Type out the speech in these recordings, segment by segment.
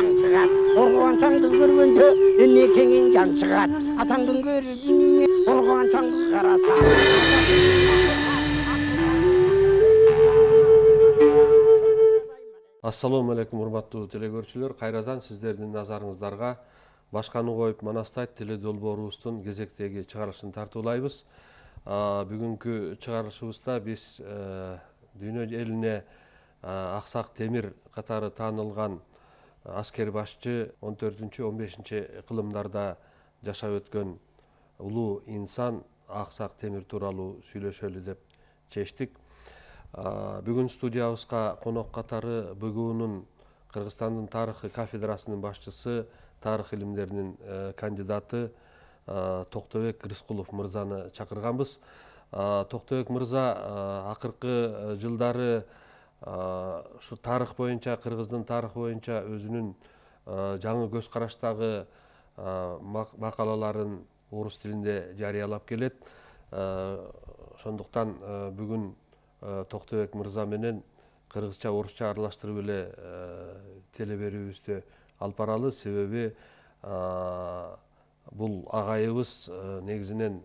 장치가 오르고한 창도 그러는데 내 갱인 장치가 아탄동 그러니 오르고한 창도 가라사 Ассаламу алейкум, урматтуу телекөрүүчүлөр. Кайрадан сиздердин назарыңыздарга башканы коюп Манастайт теле долбоорубуздун кезектеги чыгарылышын тартуулайбыз. Бүгүнкү чыгарылышыбызда биз дүйнө элине Аксак Темир катары таанылган аскер башчы 14-15 кылымдарда жашап өткөн улуу инсан Аксак Темир тууралуу сүйлөшөлү деп чечтик. Бүгүн студиябызга конок катары БГУнун Кыргызстандын тарыхы кафедрасынын башчысы, тарых илимдеринин кандидаты Токтобек Рыскулов мырзаны чакырганбыз. Токтобек мырза акыркы жылдары ушу тарых боюнча, Кыргыздын тарыхы боюнча өзүнүн жаңы көз караштагы макалаларын орус тилинде жарыялап келет. Ошондуктан бүгүн Токтобек мырза менен кыргызча, орусча аралаштырып эле теле берүүбүздү алып баралы. Себеби бул агайыбыз негизинен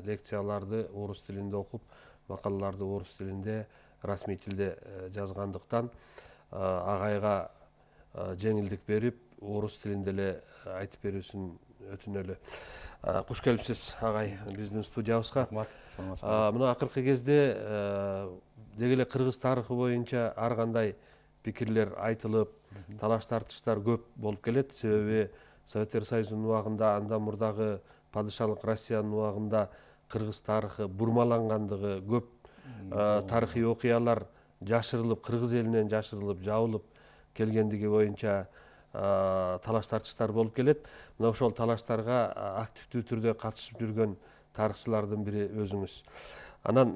лекцияларды орус тилинде окуп, макалаларды орус тилинде, расмий тилде жазгандыктан агайга жеңилдик берип, орус тилинде эле айтып берүүсүн өтүнөлү. Куш келипсиз агай биздин студиябызга. Мына акыркы кезде деги эле кыргыз тарыхы боюнча ар кандай пикирлер айтылып, талаш тартыштар көп болуп келет. Себеби Советтер Союзунун убагында, андан мурдагы падышалык Россиянын убагында кыргыз тарыхы бурмалангандыгы көп, тарыхый окуялар жашырылып, кыргыз элинен жашырылып, жабылып келгендиги боюнча талаш тартыштар болуп келет. Мына ошол талаштарга активдүү түрдө катышып жүргөн тарыхчылардын бири өзүңүз. Анан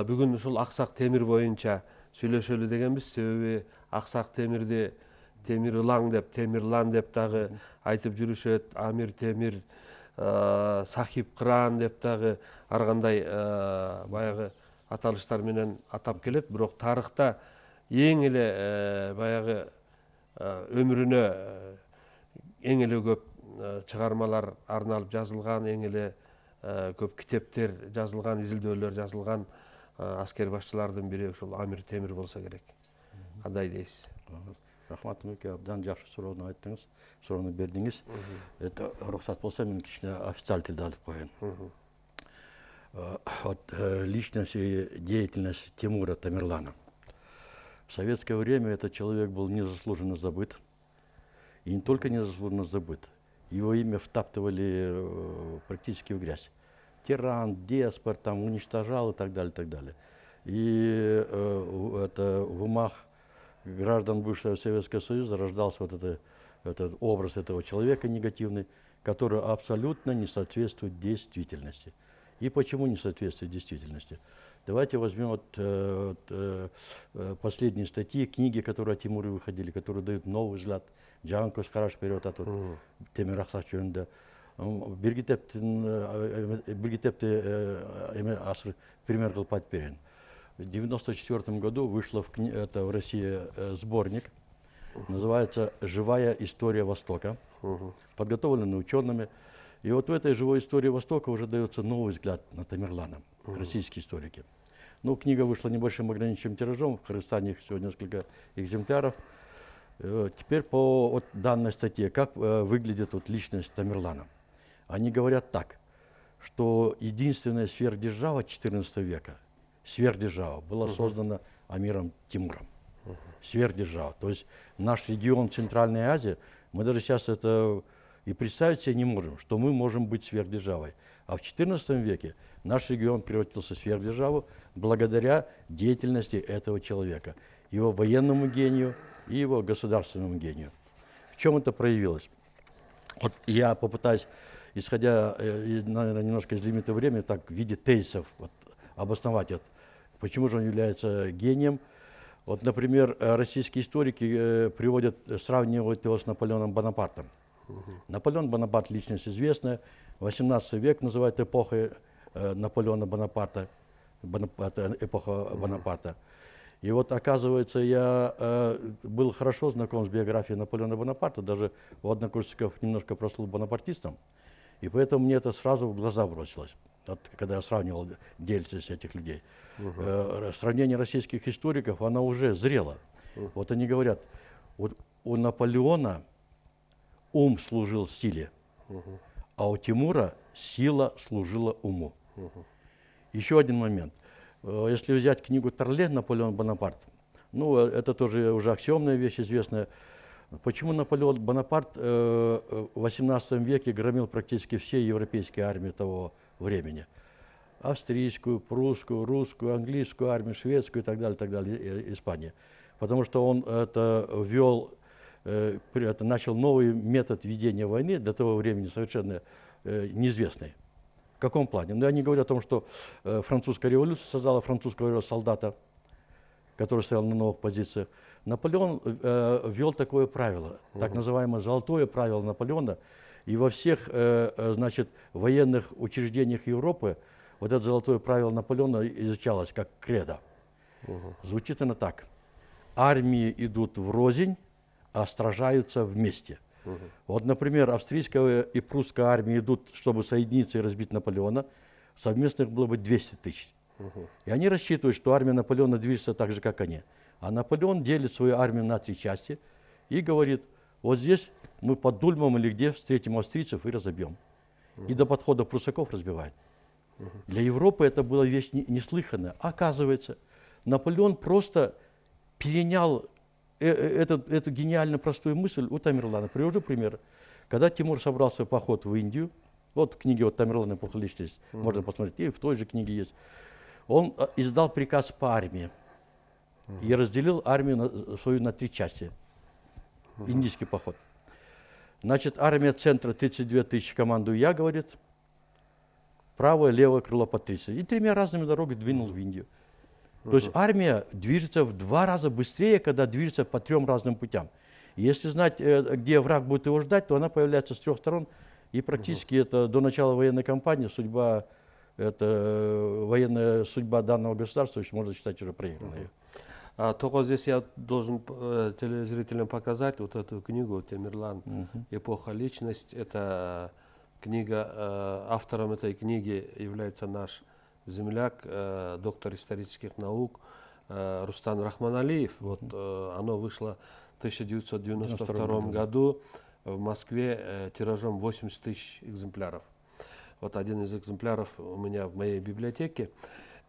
бүгүн ушул Аксак Темир боюнча сүйлөшөлү дегенбиз. Себеби Аксак Темирди Темирлан деп, Темирлан деп дагы айтып жүрүшөт. Амир Темир, Сахип Кыран деп дагы ар кандай баягы аталыштар менен атап келет. Бирок тарыхта эң эле баягы өмүрүнө эң эле көп чыгармалар арналып жазылган, эң эле көп китептер жазылган, изилдөөлөр жазылган аскер башчылардын бири ушул Амир Темир болсо керек. Кандай дейсиз? Рахмат мөке, абдан жакшы суроону айттыңыз, суроону бердиңиз. Это уруксат болсо мен кичине официаль тилде алып коеюн. Личность и деятельность Тимура Тамерлана. В советское время этот человек был незаслуженно забыт. И не только незаслуженно забыт. Его имя втаптывали практически в грязь. Тиран, деспот, там, уничтожал и так далее, и так далее. И это в умах граждан бывшего Советского Союза рождался вот этот образ этого человека негативный, который абсолютно не соответствует действительности. И почему не соответствует действительности? Давайте возьмем последние статьи, книги, которые о Тимуре выходили, которые дают новый взгляд. Жаңы көз караш берип атат Темир Аксак жөнүндө. Биргитепти асыр пример кылып айтып берейин. В 1994 году вышло в России сборник, называется «Живая история Востока», подготовленный учеными. И вот в этой живой истории Востока уже дается новый взгляд на Тамерлана, российские историки. Ну, книга вышла небольшим ограниченным тиражом, в Кыргызстане их всего несколько экземпляров. Теперь по данной статье, как выглядит личность Тамерлана. Они говорят так, что единственная сверхдержава XIV века, сверхдержава, была создана Амиром Тимуром. Сверхдержава. То есть наш регион Центральной Азии, мы даже сейчас это и представить себе не можем, что мы можем быть сверхдержавой. А в XIV веке наш регион превратился в сверхдержаву благодаря деятельности этого человека, его военному гению и его государственному гению. В чем это проявилось? Вот я попытаюсь, исходя, наверное, немножко из лимита времени, так в виде тезисов обосновать это. Почему же он является гением? Вот, например, российские историки сравнивают его с Наполеоном Бонапартом. Наполеон Бонапарт — личность известная. 18 век называют эпохой Наполеона Бонапарта, эпоха Бонапарта. И вот, оказывается, я был хорошо знаком с биографией Наполеона Бонапарта, даже у однокурсников немножко прослыл бонапартистом, и поэтому мне это сразу в глаза бросилось, вот, когда я сравнивал деятельность этих людей. Сравнение российских историков, оно уже зрело. Вот они говорят, вот у Наполеона ум служил силе, а у Тимура сила служила уму. Еще один момент. Если взять книгу Торле «Наполеон Бонапарт», ну, это тоже уже аксиомная вещь известная. Почему Наполеон Бонапарт в XVIII веке громил практически все европейские армии того времени? Австрийскую, прусскую, русскую, английскую армию, шведскую и так далее, Испания. Потому что он это ввел, начал новый метод ведения войны, до того времени совершенно неизвестный. В каком плане? Ну, они говорят о том, что французская революция создала французского солдата, который стоял на новых позициях. Наполеон ввел такое правило, так называемое золотое правило Наполеона. И во всех значит, военных учреждениях Европы вот это золотое правило Наполеона изучалось как кредо. Звучит оно так. Армии идут врознь, а сражаются вместе. Вот, например, австрийская и прусская армии идут, чтобы соединиться и разбить Наполеона. Совместных было бы 200 тысяч. И они рассчитывают, что армия Наполеона движется так же, как они. А Наполеон делит свою армию на 3 части и говорит, вот здесь мы под Дульмом или где встретим австрийцев и разобьем. И до подхода прусаков разбивает. Для Европы это была вещь неслыханная. Оказывается, Наполеон просто перенял эту гениально простую мысль у Тамерлана. Привожу пример. Когда Тимур собрал свой поход в Индию, вот в книге Тамерлана «Эпоха личности» можно посмотреть, и в той же книге есть. Он издал приказ по армии и разделил армию свою на 3 части. Индийский поход. Значит, армия центра 32 тысячи командую я, говорит, правое, левое крыло по 30. И 3 разными дорогами двинул в Индию. То есть армия движется в 2 раза быстрее, когда движется по 3 разным путям. И если знать, где враг будет его ждать, то она появляется с 3 сторон. И практически это до начала военной кампании военная судьба данного государства можно считать уже проигранной. Только здесь я должен телезрителям показать вот эту книгу «Тамерлан. Эпоха личность». Это книга, автором этой книги является наш земляк, доктор исторических наук Рустам Рахманалиев. Вот, оно вышло в 1992 году в Москве тиражом 80 тысяч экземпляров. Вот один из экземпляров у меня в моей библиотеке.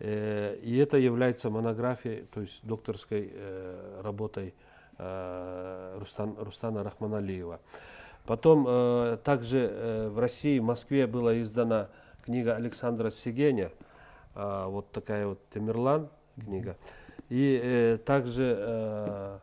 И это является монографией, то есть докторской работой Рустама Рахманалиева. Потом также в России, в Москве была издана книга Александра Сегеня, вот такая вот «Тамерлан» книга. И также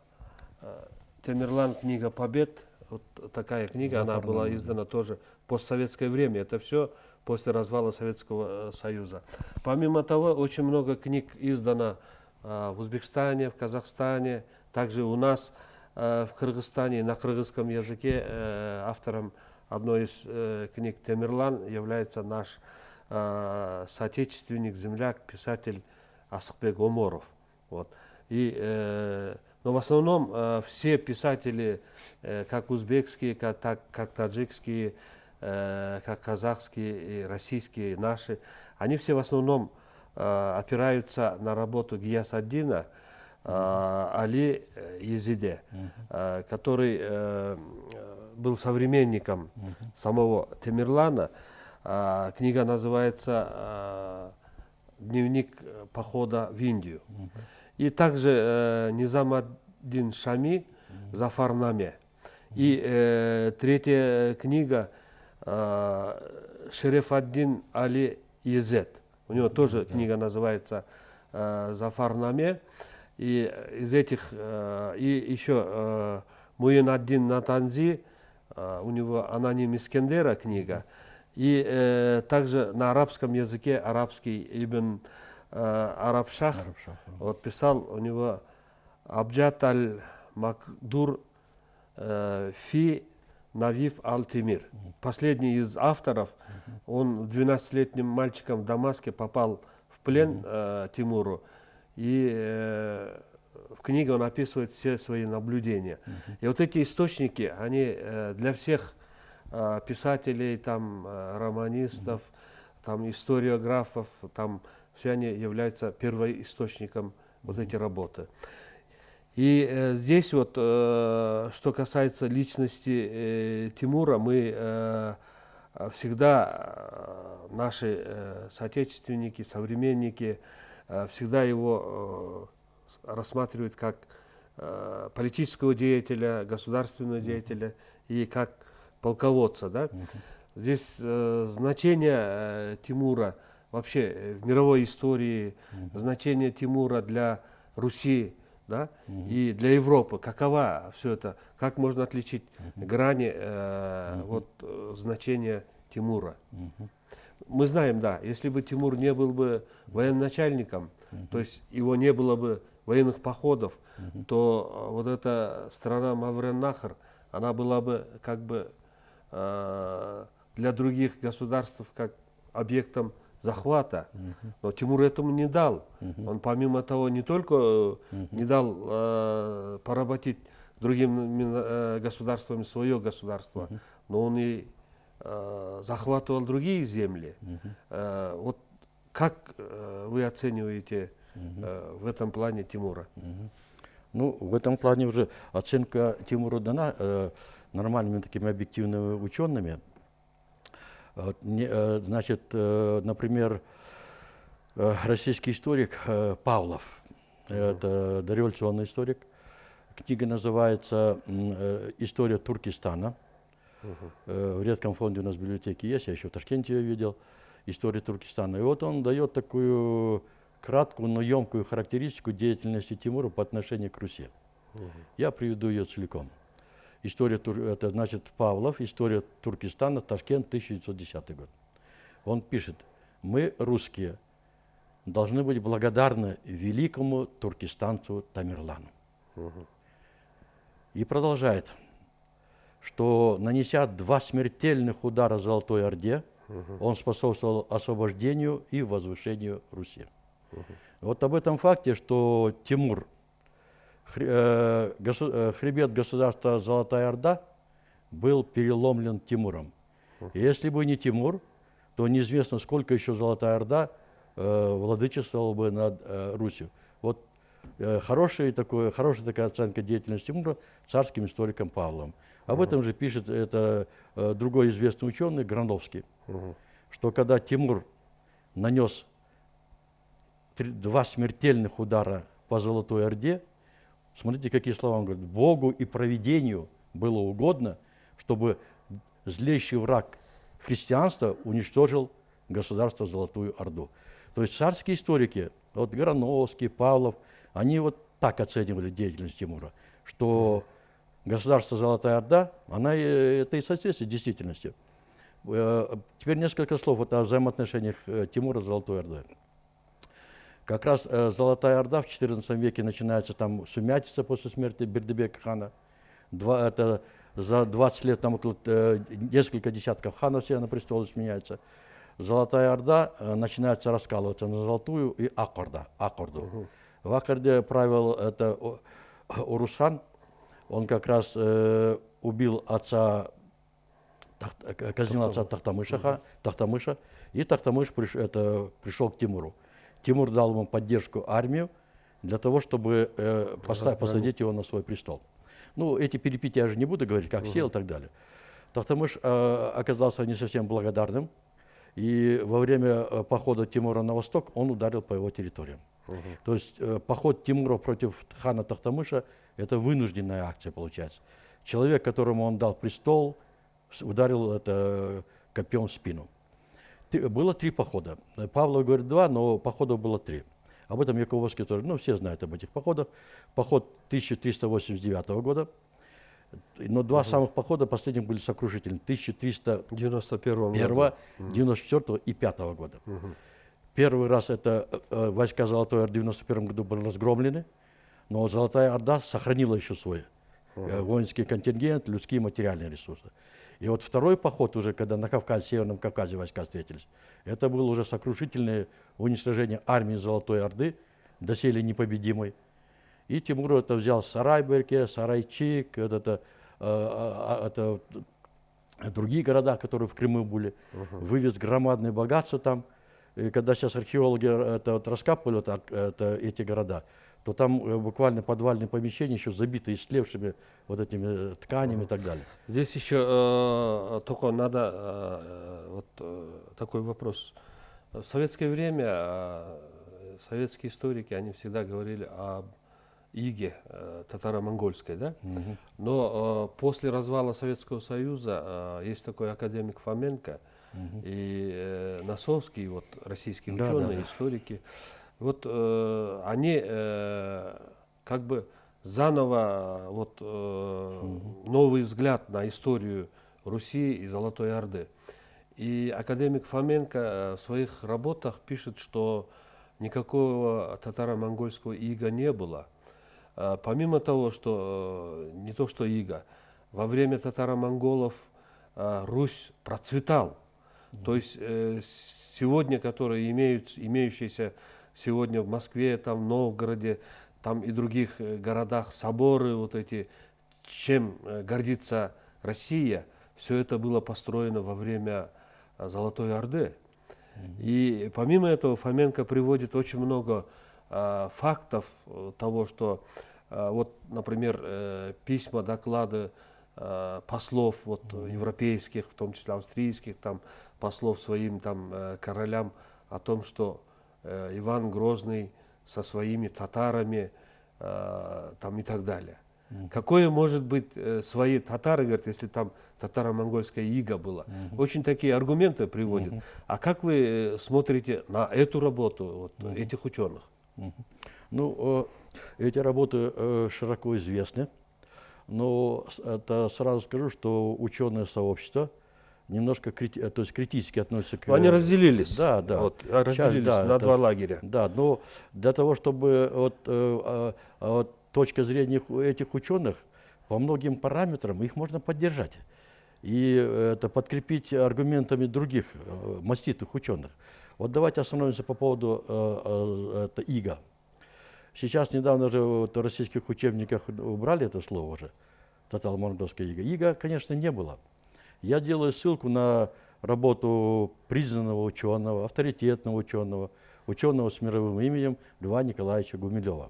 «Тамерлан. Книга побед», вот такая книга, она была издана тоже в постсоветское время. Это все после развала Советского Союза. Помимо того, очень много книг издано в Узбекистане, в Казахстане, также у нас в Кыргызстане, на кыргызском языке. Автором одной из книг «Тамерлан» является наш соотечественник, земляк, писатель Асыкбек Оморов. Вот. Но в основном все писатели, как узбекские, как таджикские, как казахские и российские, наши, они все в основном опираются на работу Гиясаддина Али Езиде, который был современником самого Тамерлана. Книга называется «Дневник похода в Индию». И также Низам ад-Дин Шами «Зафарнаме». И третья книга Шереф ад-Дин Али Езет. У него тоже книга называется «Зафарнаме». И из этих, и еще Муин ад-Дин Натанзи, у него «Аноним Искендера» книга. И также на арабском языке арабский Ибн Арабшах вот, писал, у него «Абджат аль-Макдур фи Навиф аль-Тимир». Последний из авторов, он 12-летним мальчиком в Дамаске попал в плен Тимуру. И в книге он описывает все свои наблюдения. И вот эти источники, они для всех писателей, там, романистов, там, историографов, там, все они являются первоисточником вот эти работы. И здесь вот, что касается личности Тимура, мы всегда, наши соотечественники, современники, всегда его рассматривают как политического деятеля, государственного деятеля и как полководца. Да? Здесь значение Тимура вообще в мировой истории, значение Тимура для Руси, да, и для Европы, какова все это, как можно отличить грани вот, значения Тимура. Мы знаем, да, если бы Тимур не был бы военачальником, то есть его не было бы военных походов, то вот эта страна Мавреннахр, она была бы как бы для других государств как объектом захвата. Но Тимур этому не дал. Он помимо того не только не дал поработить другим государствами свое государство, но он и захватывал другие земли. Вот как вы оцениваете в этом плане Тимура? Ну, в этом плане уже оценка Тимура дана нормальными такими объективными учеными. Значит, например, российский историк Павлов, это дореволюционный историк. Книга называется «История Туркестана». В редком фонде у нас в библиотеке есть, я еще в Ташкенте ее видел, «История Туркестана». И вот он дает такую краткую, но емкую характеристику деятельности Тимура по отношению к Руси. Я приведу ее целиком. История, это значит Павлов, «История Туркестана», Ташкент, 1910 год. Он пишет: «Мы, русские, должны быть благодарны великому туркестанцу Тамерлану». И продолжает, что, нанеся 2 смертельных удара Золотой Орде, он способствовал освобождению и возвышению Руси. Вот об этом факте, что Тимур, хребет государства Золотая Орда, был переломлен Тимуром. И если бы не Тимур, то неизвестно, сколько еще Золотая Орда владычествовала бы над Русью. Вот хорошая такая оценка деятельности Тимура царским историком Павлом. Об этом же пишет это другой известный ученый Грановский, что когда Тимур нанес 2 смертельных удара по Золотой Орде, смотрите, какие слова он говорит: «Богу и провидению было угодно, чтобы злейший враг христианства уничтожил государство Золотую Орду». То есть царские историки, вот Грановский, Павлов, они вот так оценивали деятельность Тимура, что государство Золотая Орда, это и соответствует действительности. Теперь несколько слов о взаимоотношениях Тимура с Золотой Ордой. Как раз Золотая Орда в XIV веке начинается там сумятица после смерти Бердыбека хана. За 20 лет там около несколько десятков ханов все на престоле сменяются. Золотая Орда начинается раскалываться на Золотую и Акорду. В Акорде правил это Урус-хан. Он как раз убил казнил отца Тахтамыша, и Тахтамыш пришел к Тимуру. Тимур дал ему поддержку, армию, для того, чтобы посадить его на свой престол. Ну, эти перипетии я же не буду говорить, как сел и так далее. Тахтамыш оказался не совсем благодарным, и во время похода Тимура на восток он ударил по его территориям. То есть поход Тимура против хана Тахтамыша – это вынужденная акция, получается. Человек, которому он дал престол, ударил это копьем в спину. Было 3 похода. Павлов говорит 2, но походов было 3. Об этом Яковлевский тоже, ну, все знают об этих походах. Поход 1389 года, но 2 самых похода последних были сокрушительны. 1391, 94 и 5 года. Первый раз это войска Золотой Орды в 91 году были разгромлены, но Золотая Орда сохранила еще свой воинский контингент, людские и материальные ресурсы. И вот второй поход уже, когда на Кавказе, Северном Кавказе войска встретились, это было уже сокрушительное уничтожение армии Золотой Орды, доселе непобедимой. И Тимур это взял Сарайберке, Сарайчик, другие города, которые в Крыму были, вывез громадные богатства там. И когда сейчас археологи раскапывали эти города, то там буквально подвальные помещения еще забиты истлевшими вот этими тканями и так далее. Здесь еще только надо такой вопрос. В советское время советские историки, они всегда говорили об иге татаро-монгольской, да? Но после развала Советского Союза есть такой академик Фоменко и Носовский, вот российские ученые, историки. Вот они как бы заново новый взгляд на историю Руси и Золотой Орды. И академик Фоменко в своих работах пишет, что никакого татаро-монгольского ига не было. Помимо того, что не то что ига, во время татаро-монголов Русь процветал. То есть сегодня, которые имеющиеся сегодня в Москве, там, в Новгороде, там и других городах соборы, вот эти, чем гордится Россия, все это было построено во время Золотой Орды. И помимо этого Фоменко приводит очень много фактов того, что вот, например, письма, доклады послов европейских, в том числе австрийских, там, послов своим там, королям о том, что Иван Грозный со своими татарами там, и так далее. Какое может быть свои татары, говорят, если там татаро-монгольская ига была? Очень такие аргументы приводят. А как вы смотрите на эту работу этих ученых? Ну, эти работы широко известны, но это сразу скажу, что ученое сообщество немножко критически относится к... Они разделились. Да, да. Вот, разделились на два лагеря. Да, но для того, чтобы точка зрения этих ученых по многим параметрам их можно поддержать и это подкрепить аргументами других маститых ученых. Вот давайте остановимся по поводу ига. Сейчас недавно же в российских учебниках убрали это слово уже, татаро-монгольская ига. Ига, конечно, не было. Я делаю ссылку на работу признанного ученого, авторитетного ученого, ученого с мировым именем Льва Николаевича Гумилева.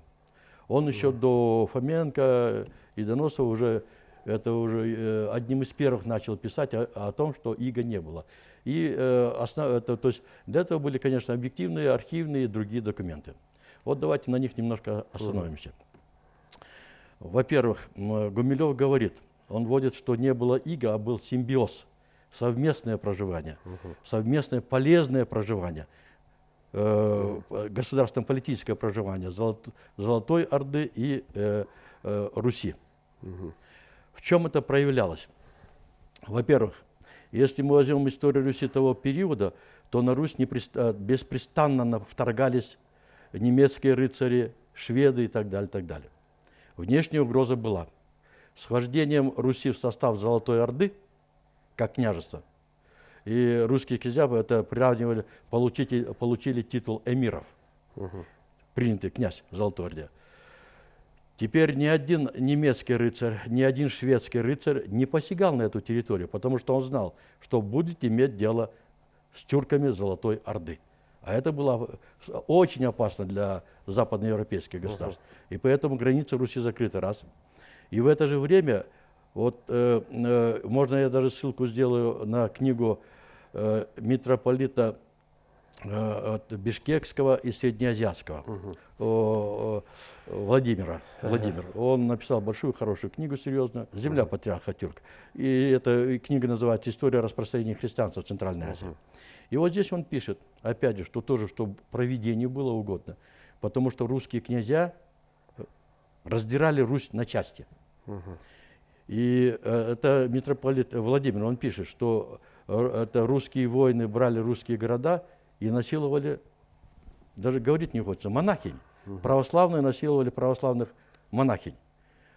Он еще до Фоменко и Доносова уже одним из первых начал писать о том, что ига не было. И то есть для этого были, конечно, объективные, архивные и другие документы. Вот давайте на них немножко остановимся. Во-первых, Гумилев говорит, он вводит, что не было ига, а был симбиоз, совместное проживание, совместное полезное проживание, государственно-политическое проживание Золотой Орды и Руси. В чем это проявлялось? Во-первых, если мы возьмем историю Руси того периода, то на Русь беспрестанно вторгались немецкие рыцари, шведы и так далее, так далее. Внешняя угроза была. С вхождением Руси в состав Золотой Орды, как княжество, и русские князья это приравнивали, получили титул эмиров, принятый князь в Золотой Орде. Теперь ни один немецкий рыцарь, ни один шведский рыцарь не посягал на эту территорию, потому что он знал, что будет иметь дело с тюрками Золотой Орды. А это было очень опасно для западноевропейских государств. И поэтому границы Руси закрыты, раз. И в это же время, вот, можно я даже ссылку сделаю на книгу митрополита Бишкекского и Среднеазиатского Владимира. Он написал большую, хорошую книгу, серьезную, «Земля патриарха тюрк». И эта книга называется «История распространения христианства в Центральной Азии». И вот здесь он пишет, опять же, что тоже, чтобы провидению было угодно, потому что русские князья раздирали Русь на части. И это митрополит Владимир, он пишет, что это русские воины брали русские города и насиловали, даже говорить не хочется, монахинь. Православные насиловали православных монахинь.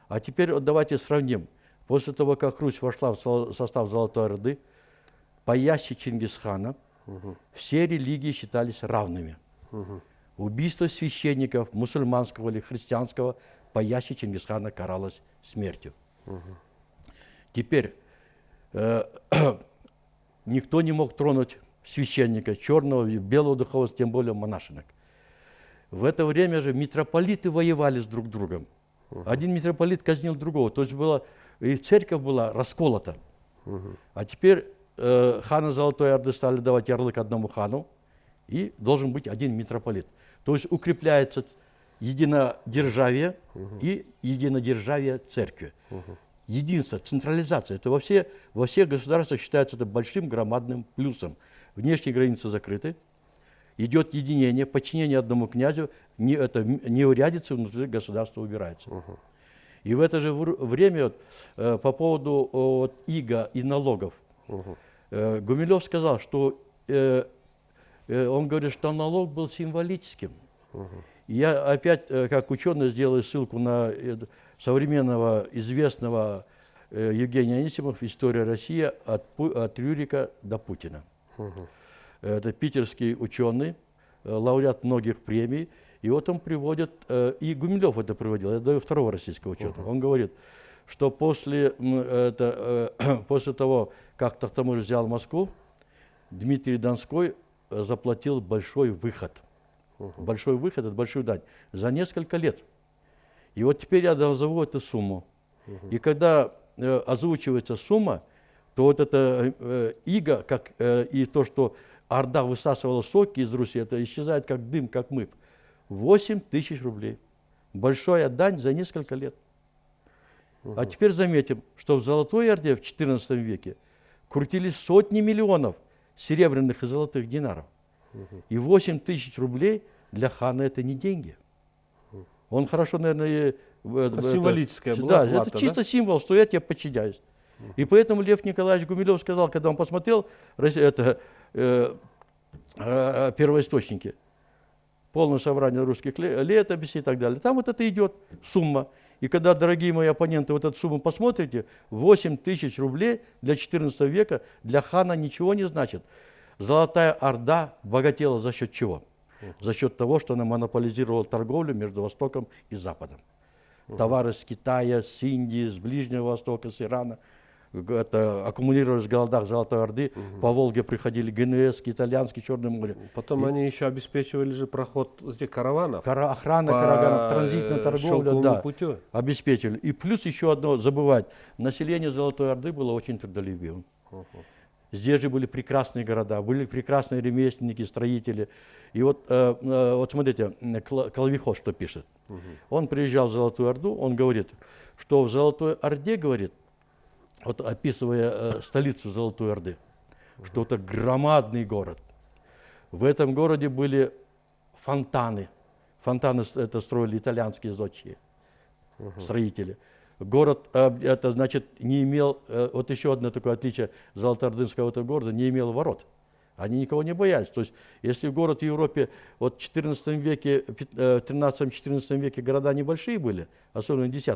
А теперь вот давайте сравним. После того, как Русь вошла в состав Золотой Орды, по ясе Чингисхана все религии считались равными. Убийство священников, мусульманского или христианского, поясе Чингисхана каралось смертью. Теперь никто не мог тронуть священника, черного, белого духовенства, тем более монашенок. В это время же митрополиты воевали с друг другом. Один митрополит казнил другого, то есть и церковь была расколота. А теперь ханы Золотой Орды стали давать ярлык одному хану, и должен быть один митрополит. То есть укрепляется единодержавие и единодержавие церкви. Единство, централизация. Это во всех государствах считается это большим громадным плюсом. Внешние границы закрыты, идет единение, подчинение одному князю, неурядица внутри государства убирается. И в это же время по поводу ига и налогов Гумилев сказал, что он говорит, что налог был символическим. Я опять, как ученый, сделаю ссылку на современного известного Евгения Анисимова «История России от Рюрика до Путина». Это питерский ученый, лауреат многих премий. И вот он приводит, и Гумилев это приводил, я даю второго российского ученого. Он говорит, что после того, как Тохтамыш взял Москву, Дмитрий Донской заплатил большой выход. Большой выход – это большую дань. За несколько лет. И вот теперь я назову эту сумму. И когда озвучивается сумма, то вот это иго, как и то, что Орда высасывала соки из Руси, это исчезает как дым, как мык. 8 тысяч рублей. Большая дань за несколько лет. А теперь заметим, что в Золотой Орде в XIV веке крутились сотни миллионов серебряных и золотых динаров. И 8 тысяч рублей для хана это не деньги. Он хорошо, наверное... Символическая была да, плата, это чисто символ, что я тебе подчиняюсь. И поэтому Лев Николаевич Гумилев сказал, когда он посмотрел первоисточники, полное собрание русских летописей и так далее, там вот это идет сумма. И когда, дорогие мои оппоненты, вот эту сумму посмотрите, 8 тысяч рублей для XIV века для хана ничего не значит. Золотая Орда богатела за счет чего? За счет того, что она монополизировала торговлю между Востоком и Западом. Товары с Китая, с Индии, с Ближнего Востока, с Ирана. Это аккумулировались в голодах Золотой Орды. По Волге приходили генуэзские, итальянские, Черное море. Потом они еще обеспечивали же проход этих караванов. Охрана караванов, транзитная торговля, да, путю. обеспечивали. И плюс еще одно забывать. Население Золотой Орды было очень трудолюбивым. Здесь же были прекрасные города, были прекрасные ремесленники, строители. И вот смотрите, Клавихос что пишет. Он приезжал в Золотую Орду, он говорит, что в Золотой Орде, говорит, вот описывая столицу Золотой Орды, что это громадный город. В этом городе были фонтаны. Фонтаны это строили итальянские зодчие, строители. Город, это значит, не имел, вот еще одно такое отличие Золотоордынского этого города, не имел ворот. Они никого не боялись. То есть, если город в Европе вот в XIV веке, в XIII-XIV веке города небольшие были, особенно в X,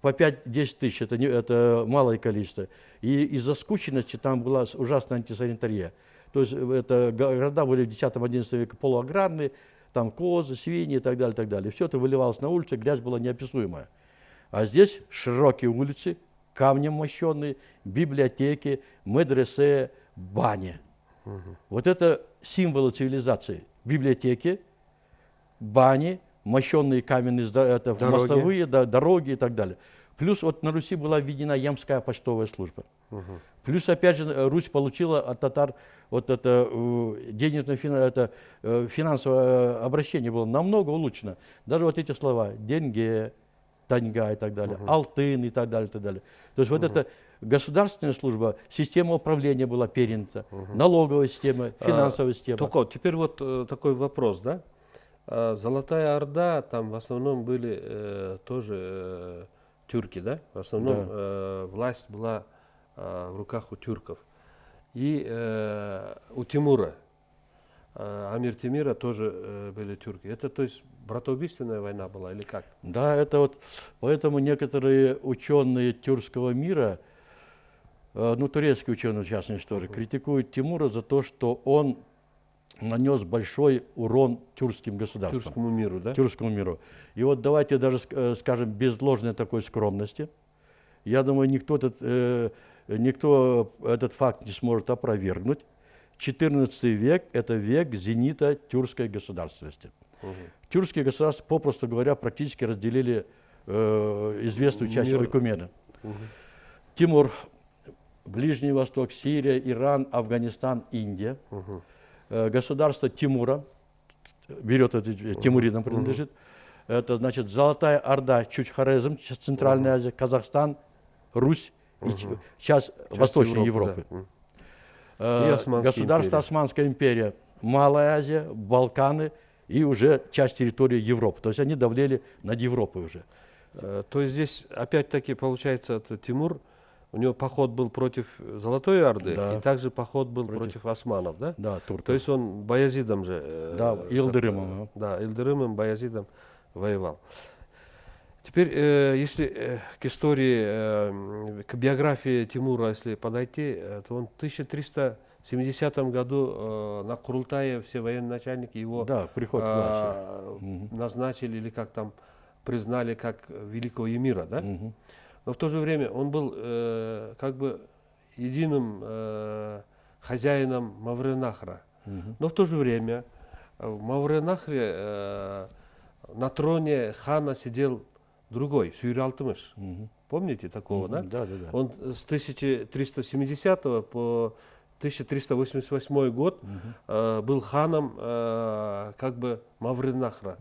по 5-10 тысяч, это малое количество. И из-за скученности там была ужасная антисанитария. То есть, это города были в X-XI веке полуаграрные, там козы, свиньи и так далее, и так далее. Все это выливалось на улицы, грязь была неописуемая. А здесь широкие улицы, камнем мощенные, библиотеки, медресе, бани. Вот это символы цивилизации. Библиотеки, бани, мощенные каменные мостовые, дороги и так далее. Плюс вот на Руси была введена ямская почтовая служба. Плюс, опять же, Русь получила от татар вот это денежное финансовое обращение было намного улучшено. Даже вот эти слова «деньги», «таньга» и так далее, «алтын» и так далее, и так далее. То есть вот эта государственная служба, система управления была перенята, налоговая система, финансовая система. Только теперь вот такой вопрос, да? Золотая Орда, там в основном были тоже тюрки, да? В основном власть была в руках у тюрков. И у Тимура, Амир Темира тоже были тюрки. Это, то есть, братоубийственная война была или как? Да, это вот, поэтому некоторые ученые тюркского мира, ну, турецкие ученые в частности тоже, критикуют Тимура за то, что он нанес большой урон тюркским государствам. Тюркскому миру, да? Тюркскому миру. И вот давайте даже скажем без ложной такой скромности. Я думаю, никто этот факт не сможет опровергнуть. XIV век – это век зенита тюркской государственности. Тюркские государства, попросту говоря, практически разделили известную часть Ойкумены. Тимур, Ближний Восток, Сирия, Иран, Афганистан, Индия. Государство Тимура, берет это, Тимуридам принадлежит. Это значит Золотая Орда, Чучхарезм, Центральная Азия, Казахстан, Русь и часть Восточной Европы. Государство Османская империя, Малая Азия, Балканы и уже часть территории Европы. То есть они давлели над Европой уже. То есть здесь опять-таки получается, это Тимур, у него поход был против Золотой Орды, Да. и также поход был против османов, да? Да, турков. То есть он Баязидом же... Да, Илдырымом. Да, Илдырымом, Баязидом воевал. Теперь, если к истории, к биографии Тимура, если подойти, то он в 1370 году на Курултае все военачальники его приход к власти. назначили или как там признали как великого эмира, да? Но в то же время он был как бы единым хозяином Мавренахра. Но в то же время в Мавренахре на троне хана сидел другой, Сюйралтымыш. Помните такого, да? Да. Он с 1370 по 1388 год был ханом как бы Мавренахра.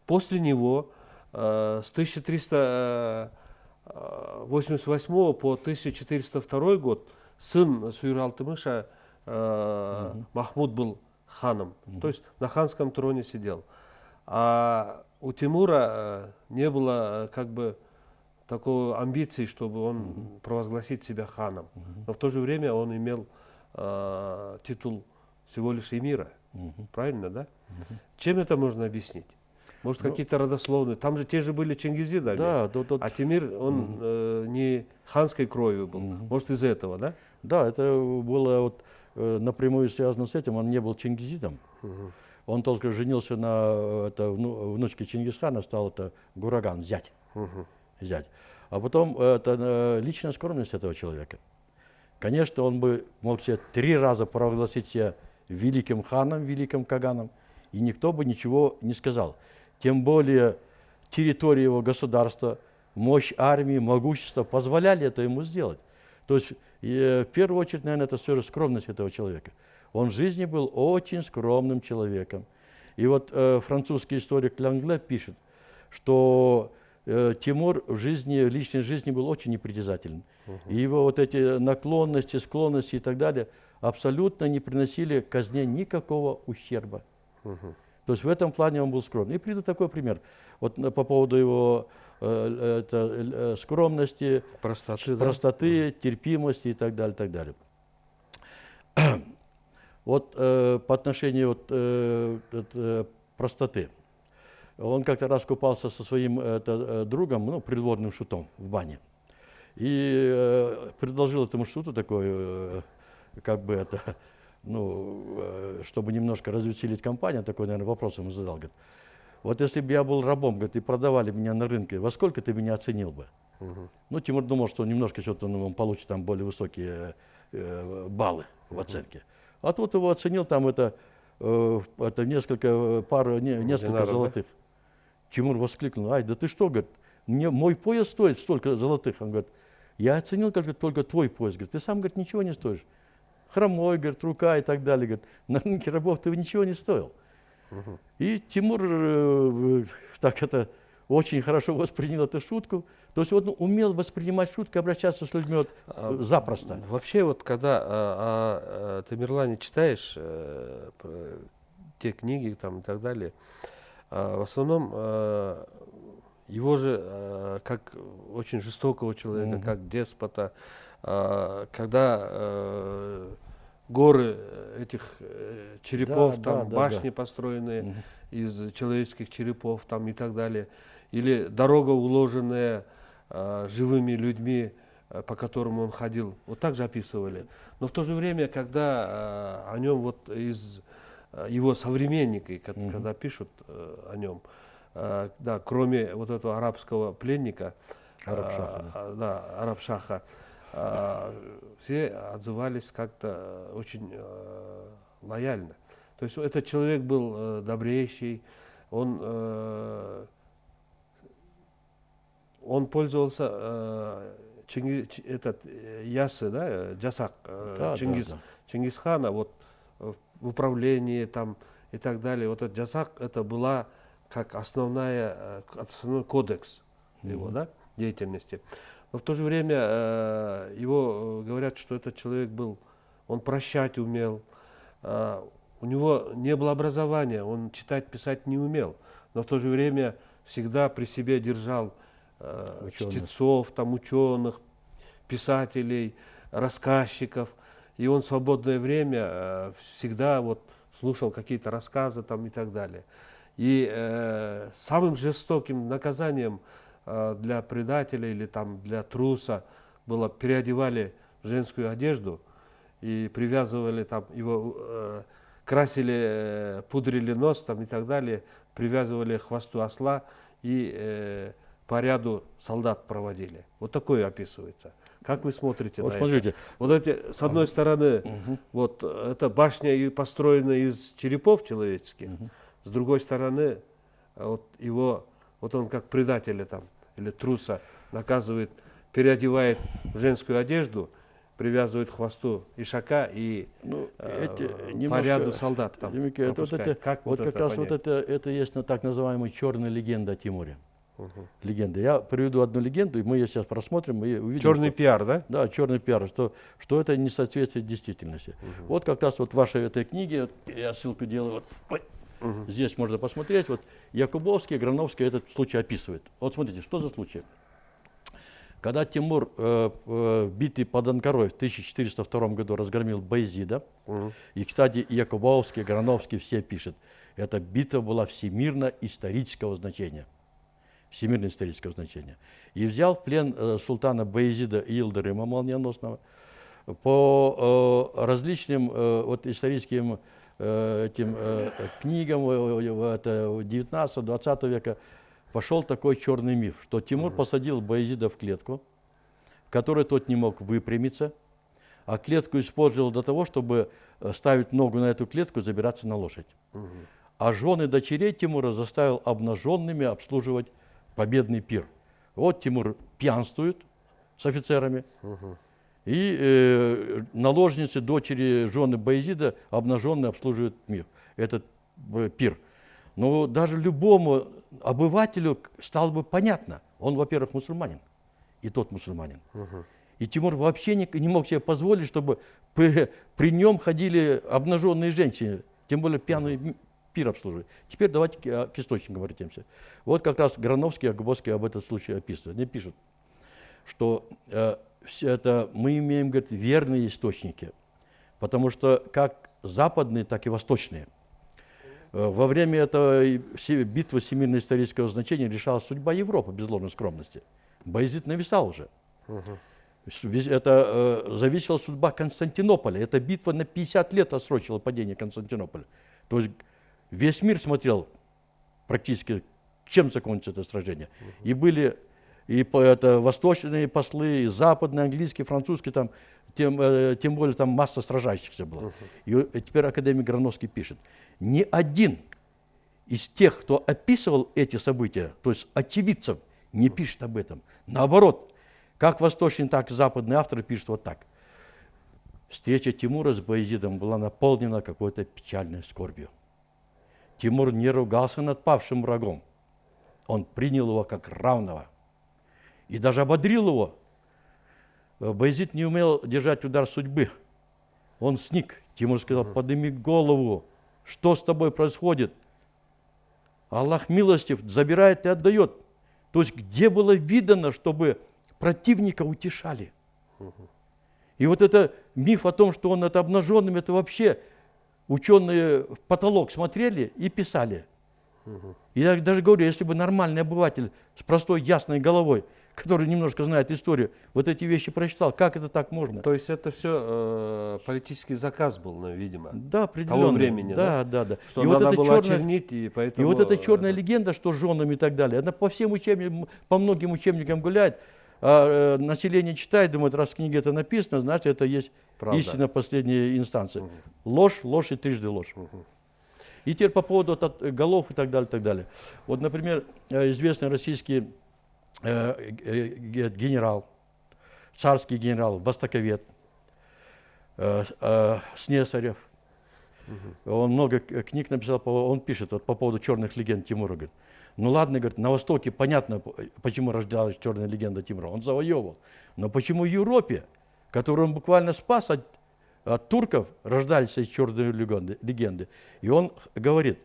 После него с 1388 по 1402 год сын Сюйралтымыша Махмуд был ханом, то есть на ханском троне сидел. А у Тимура не было как бы такой амбиции, чтобы он провозгласить себя ханом. Но в то же время он имел титул всего лишь эмира. Правильно, да? Чем это можно объяснить? Может, какие-то родословные? Там же те же были чингизиды, да, а Тимир, он не ханской кровью был. Может, из-за этого, да? Да, это было вот, напрямую связано с этим. Он не был чингизидом. Он только женился на внучке Чингисхана, стал это Гураган, зять. А потом это личная скромность этого человека. Конечно, он бы мог себе 3 раза провозгласить себя великим ханом, великим каганом, и никто бы ничего не сказал. Тем более территория его государства, мощь армии, могущество позволяли это ему сделать. То есть, в первую очередь, наверное, это все же скромность этого человека. Он в жизни был очень скромным человеком. И вот французский историк Лангле пишет, что Тимур в личной жизни был очень непритязателен. И его вот эти наклонности, склонности и так далее абсолютно не приносили казне никакого ущерба. То есть в этом плане он был скромный. И приведу такой пример. Вот по поводу его скромности, простоты, терпимости и так далее, так далее. Вот по отношению простоты. Он как-то раз купался со своим другом, придворным шутом в бане. И предложил этому шуту такой, как бы это, чтобы немножко развеселить компанию, такой, наверное, вопрос ему задал. Говорит, вот если бы я был рабом, говорит, и продавали меня на рынке, во сколько ты меня оценил бы? Тимур думал, что немножко что-то он получит там более высокие баллы в оценке. А тут его оценил там это несколько золотых. Да? Тимур воскликнул, ай, да ты что, говорит, мой пояс стоит столько золотых. Он говорит, я оценил только твой пояс, говорит, ты сам, говорит, ничего не стоишь. Хромой, говорит, рука и так далее, говорит, на рынке рабов ты ничего не стоил. И Тимур очень хорошо воспринял эту шутку. То есть он умел воспринимать шутки, обращаться с людьми запросто. Вообще, вот когда о Тамерлане читаешь те книги там, и так далее, в основном его же как очень жестокого человека, как деспота, когда горы этих черепов, башни построенные из человеческих черепов там, и так далее, или дорога, уложенная живыми людьми, по которому он ходил, вот так же описывали. Но в то же время, когда о нем вот из его современники, когда пишут о нем, да, кроме вот этого арабского пленника, Арабшаха, все отзывались как-то очень лояльно. То есть этот человек был добрейший, он пользовался Ясы, да, Джасак, Чингисхана, вот в управлении там и так далее. Вот этот Джасак, это была как основной кодекс его, да, деятельности. Но в то же время его говорят, что этот человек был, он прощать умел, у него не было образования, он читать, писать не умел, но в то же время всегда при себе держал чтецов, там, ученых, писателей, рассказчиков, и он в свободное время всегда вот слушал какие-то рассказы там и так далее. И самым жестоким наказанием для предателя или там для труса было переодевали в женскую одежду и привязывали там его, красили, пудрили нос там и так далее, привязывали к хвосту осла и по ряду солдат проводили. Вот такое описывается. Как вы смотрите вот на смотрите. это? Вот эти, с одной стороны, вот эта башня построена из черепов человеческих, с другой стороны, вот его, вот он как предателя там, или труса наказывает, переодевает в женскую одежду, привязывает к хвосту ишака и по ряду солдат там пропускает. Вот как раз вот это есть так называемая черная легенда о Тимуре. Легенда. Я приведу одну легенду, и мы ее сейчас просмотрим и увидим. Черный пиар, да? Да, черный пиар, что это не соответствует действительности. Вот как раз вот в вашей этой книге, вот, я ссылку делаю, вот, здесь можно посмотреть, вот Якубовский, Грановский этот случай описывает. Вот смотрите, что за случай. Когда Тимур в битве под Анкарой в 1402 году разгромил Баязида, и, кстати, Якубовский, Грановский все пишут, эта битва была всемирно-исторического значения. Всемирно-исторического значения. И взял в плен султана Баязида Илдырыма молниеносного. По различным вот, историческим книгам 19-20 века пошел такой черный миф, что Тимур посадил Баязида в клетку, в которой тот не мог выпрямиться, а клетку использовал для того, чтобы ставить ногу на эту клетку и забираться на лошадь. А жены дочерей Тимура заставил обнаженными обслуживать победный пир. Вот Тимур пьянствует с офицерами, и наложницы, дочери, жены Баязида обнаженные обслуживают этот пир. Но даже любому обывателю стало бы понятно, он, во-первых, мусульманин, и тот мусульманин. И Тимур вообще не мог себе позволить, чтобы при нем ходили обнаженные женщины, тем более пьяные пир обслуживать. Теперь давайте к источникам обратимся. Вот как раз Грановский и Якубовский об этом случае описывают. Они пишут, что все это мы имеем, говорит, верные источники, потому что как западные, так и восточные. Во время этой битвы всемирно-исторического значения решалась судьба Европы, без ложной скромности. Баязид нависал уже. Это зависела судьба Константинополя. Эта битва на 50 лет отсрочила падение Константинополя. То есть весь мир смотрел практически, чем закончится это сражение. И были и восточные послы, и западные, английские, французские, там, тем более там масса сражающихся было. И теперь академик Грановский пишет, ни один из тех, кто описывал эти события, то есть очевидцев, не пишет об этом. Наоборот, как восточные, так и западные авторы пишут вот так. Встреча Тимура с Баязидом была наполнена какой-то печальной скорбью. Тимур не ругался над павшим врагом. Он принял его как равного и даже ободрил его. Баязид не умел держать удар судьбы. Он сник. Тимур сказал, подними голову. Что с тобой происходит? Аллах милостив, забирает и отдает. То есть где было видано, чтобы противника утешали? И вот это миф о том, что он это обнаженным, это вообще ученые в потолок смотрели и писали. И я даже говорю, если бы нормальный обыватель с простой ясной головой, который немножко знает историю, вот эти вещи прочитал, как это так можно? То есть это все политический заказ был, ну, видимо, Да, определенно. того времени, да, да, да. Что И надо вот эта было черная, очернить, и поэтому... и вот эта черная легенда, что с женами и так далее, она по всем учебникам, по многим учебникам гуляет, а население читает, думает, раз в книге это написано, значит, это есть Правда. истина последней инстанции. Ложь, ложь и трижды ложь. И теперь по поводу голов и так далее, так далее. Вот, например, известный российский генерал, царский генерал, востоковед, Снесарев. Он много книг написал, он пишет вот, по поводу черных легенд Тимура. Говорит, ну ладно, говорит, на Востоке понятно, почему рождалась черная легенда Тимура. Он завоевывал. Но почему в Европе, которую он буквально спас от турков, рождались эти черные легенды? И он говорит,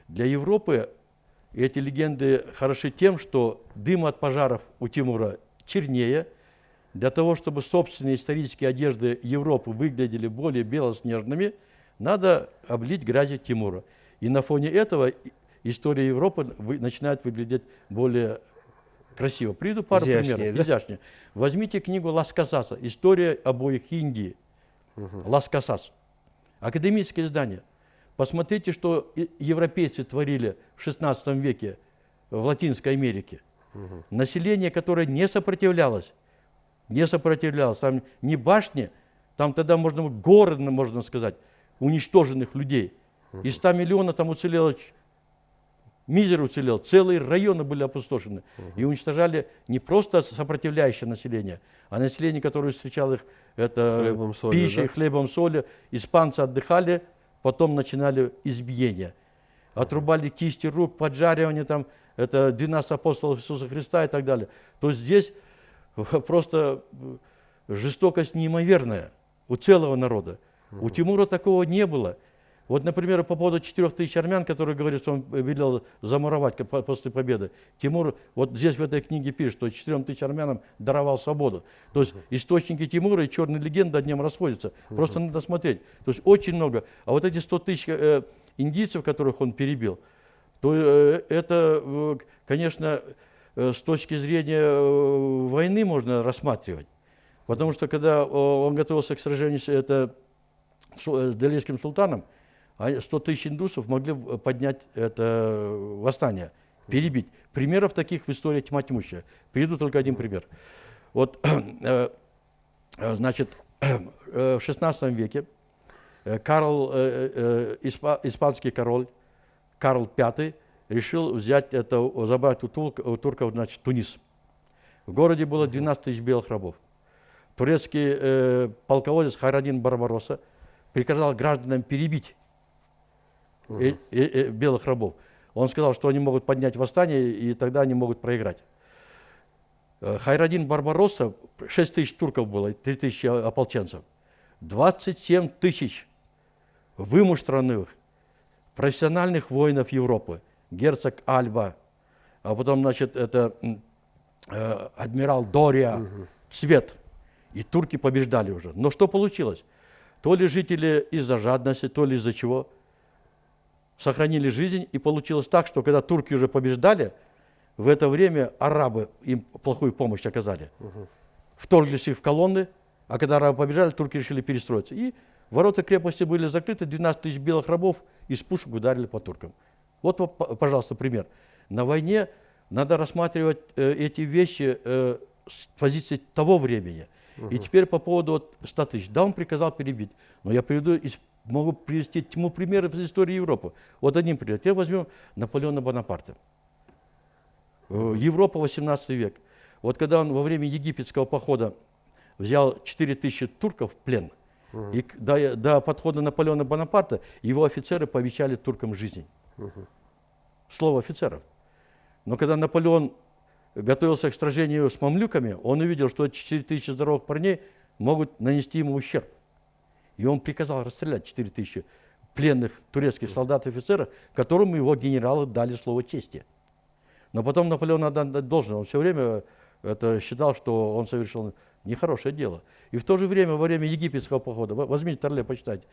для Европы эти легенды хороши тем, что дым от пожаров у Тимура чернее. Для того, чтобы собственные исторические одежды Европы выглядели более белоснежными, надо облить грязью Тимура. И на фоне этого история Европы начинает выглядеть более красиво. Приведу пару примеров. Да? Изящнее. Возьмите книгу Лас Касаса «История обоих Индии». Лас Касас. Академическое издание. Посмотрите, что европейцы творили в XVI веке в Латинской Америке. Население, которое не сопротивлялось, там не башни, там тогда можно было город, можно сказать, уничтоженных людей. Из 100 миллионов там уцелело, мизер уцелел, целые районы были опустошены. И уничтожали не просто сопротивляющее население, а население, которое встречало их это пищей, да? Хлебом, солью. Испанцы отдыхали, потом начинали избиения. Отрубали кисти рук, поджаривание, там, это 12 апостолов Иисуса Христа и так далее. То есть здесь просто жестокость неимоверная у целого народа. У Тимура такого не было. Вот, например, по поводу 4000 армян, которые говорят, что он велел замуровать после победы. Тимур, вот здесь в этой книге пишет, что 4000 армянам даровал свободу. То есть источники Тимура и черные легенды о нем расходятся. Просто надо смотреть. То есть очень много. А вот эти 100 000 индийцев, которых он перебил, то это, конечно, с точки зрения войны можно рассматривать. Потому что когда он готовился к сражению с Делийским султаном, 100 000 индусов могли поднять это восстание, перебить. Примеров таких в истории тьма тьмущая. Приведу только один пример. Вот, значит, в XVI веке испанский король Карл V решил забрать у турков, значит, Тунис. В городе было 12 000 белых рабов. Турецкий полководец Хайраддин Барбаросса приказал гражданам перебить белых рабов. Он сказал, что они могут поднять восстание, и тогда они могут проиграть. Хайраддин Барбаросса, 6 000 турков было, 3 000 ополченцев. 27 000 вымуштрованных профессиональных воинов Европы. Герцог Альба, а потом, значит, это адмирал Дория, Цвет. И турки побеждали уже. Но что получилось? То ли жители из-за жадности, то ли из-за чего сохранили жизнь, и получилось так, что когда турки уже побеждали, в это время арабы им плохую помощь оказали. Вторглись их в колонны, а когда арабы побежали, турки решили перестроиться. И ворота крепости были закрыты, 12 000 белых рабов из пушек ударили по туркам. Вот, пожалуйста, пример. На войне надо рассматривать эти вещи с позиции того времени. И теперь по поводу 100 000. Да, он приказал перебить. Но я могу привести тьму примеров из истории Европы. Вот один пример. Теперь возьмем Наполеона Бонапарта. Европа, 18 век. Вот когда он во время египетского похода взял 4000 турков в плен, и до подхода Наполеона Бонапарта его офицеры пообещали туркам жизнь. Слово офицеров. Но когда Наполеон готовился к сражению с мамлюками, он увидел, что эти 4000 здоровых парней могут нанести ему ущерб. И он приказал расстрелять 4000 пленных турецких солдат и офицеров, которым его генералы дали слово чести. Но потом Наполеон отдать должное. Он все время считал, что он совершил нехорошее дело. И в то же время, во время египетского похода, возьмите Торле, почитайте,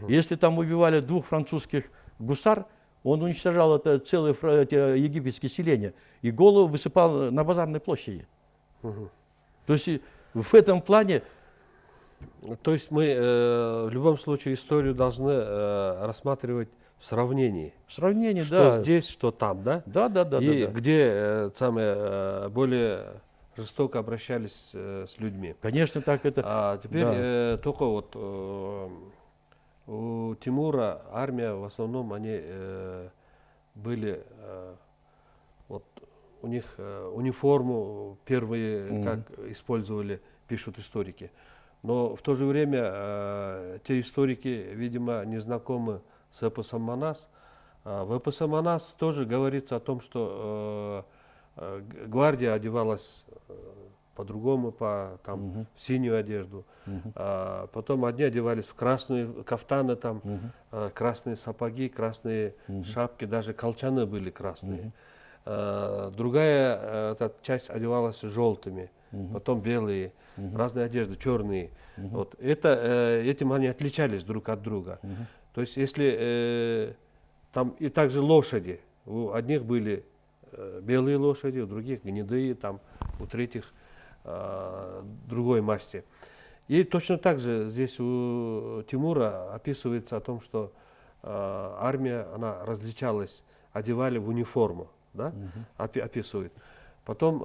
если там убивали 2 французских гусар, он уничтожал целые египетские селения и голову высыпал на базарной площади. То есть в этом плане... То есть мы в любом случае историю должны рассматривать в сравнении. В сравнении, что да. здесь, что там, да? Да. И где более жестоко обращались с людьми. Конечно, так это... А теперь да. только вот у Тимура армия, в основном они были, вот у них униформу первые как использовали, пишут историки. Но в то же время те историки, видимо, не знакомы с эпосом Манас. В эпосе Манас тоже говорится о том, что гвардия одевалась по-другому, в синюю одежду. Потом одни одевались в красные кафтаны, красные сапоги, красные шапки, даже колчаны были красные. Другая часть одевалась желтыми, потом белые, разные одежды, черные. Вот. Этим они отличались друг от друга. То есть если там и также лошади, у одних были белые лошади, у других гнедые, у третьих другой масти. И точно так же здесь у Тимура описывается о том, что армия, она различалась, одевали в униформу, да? Описывает. Потом,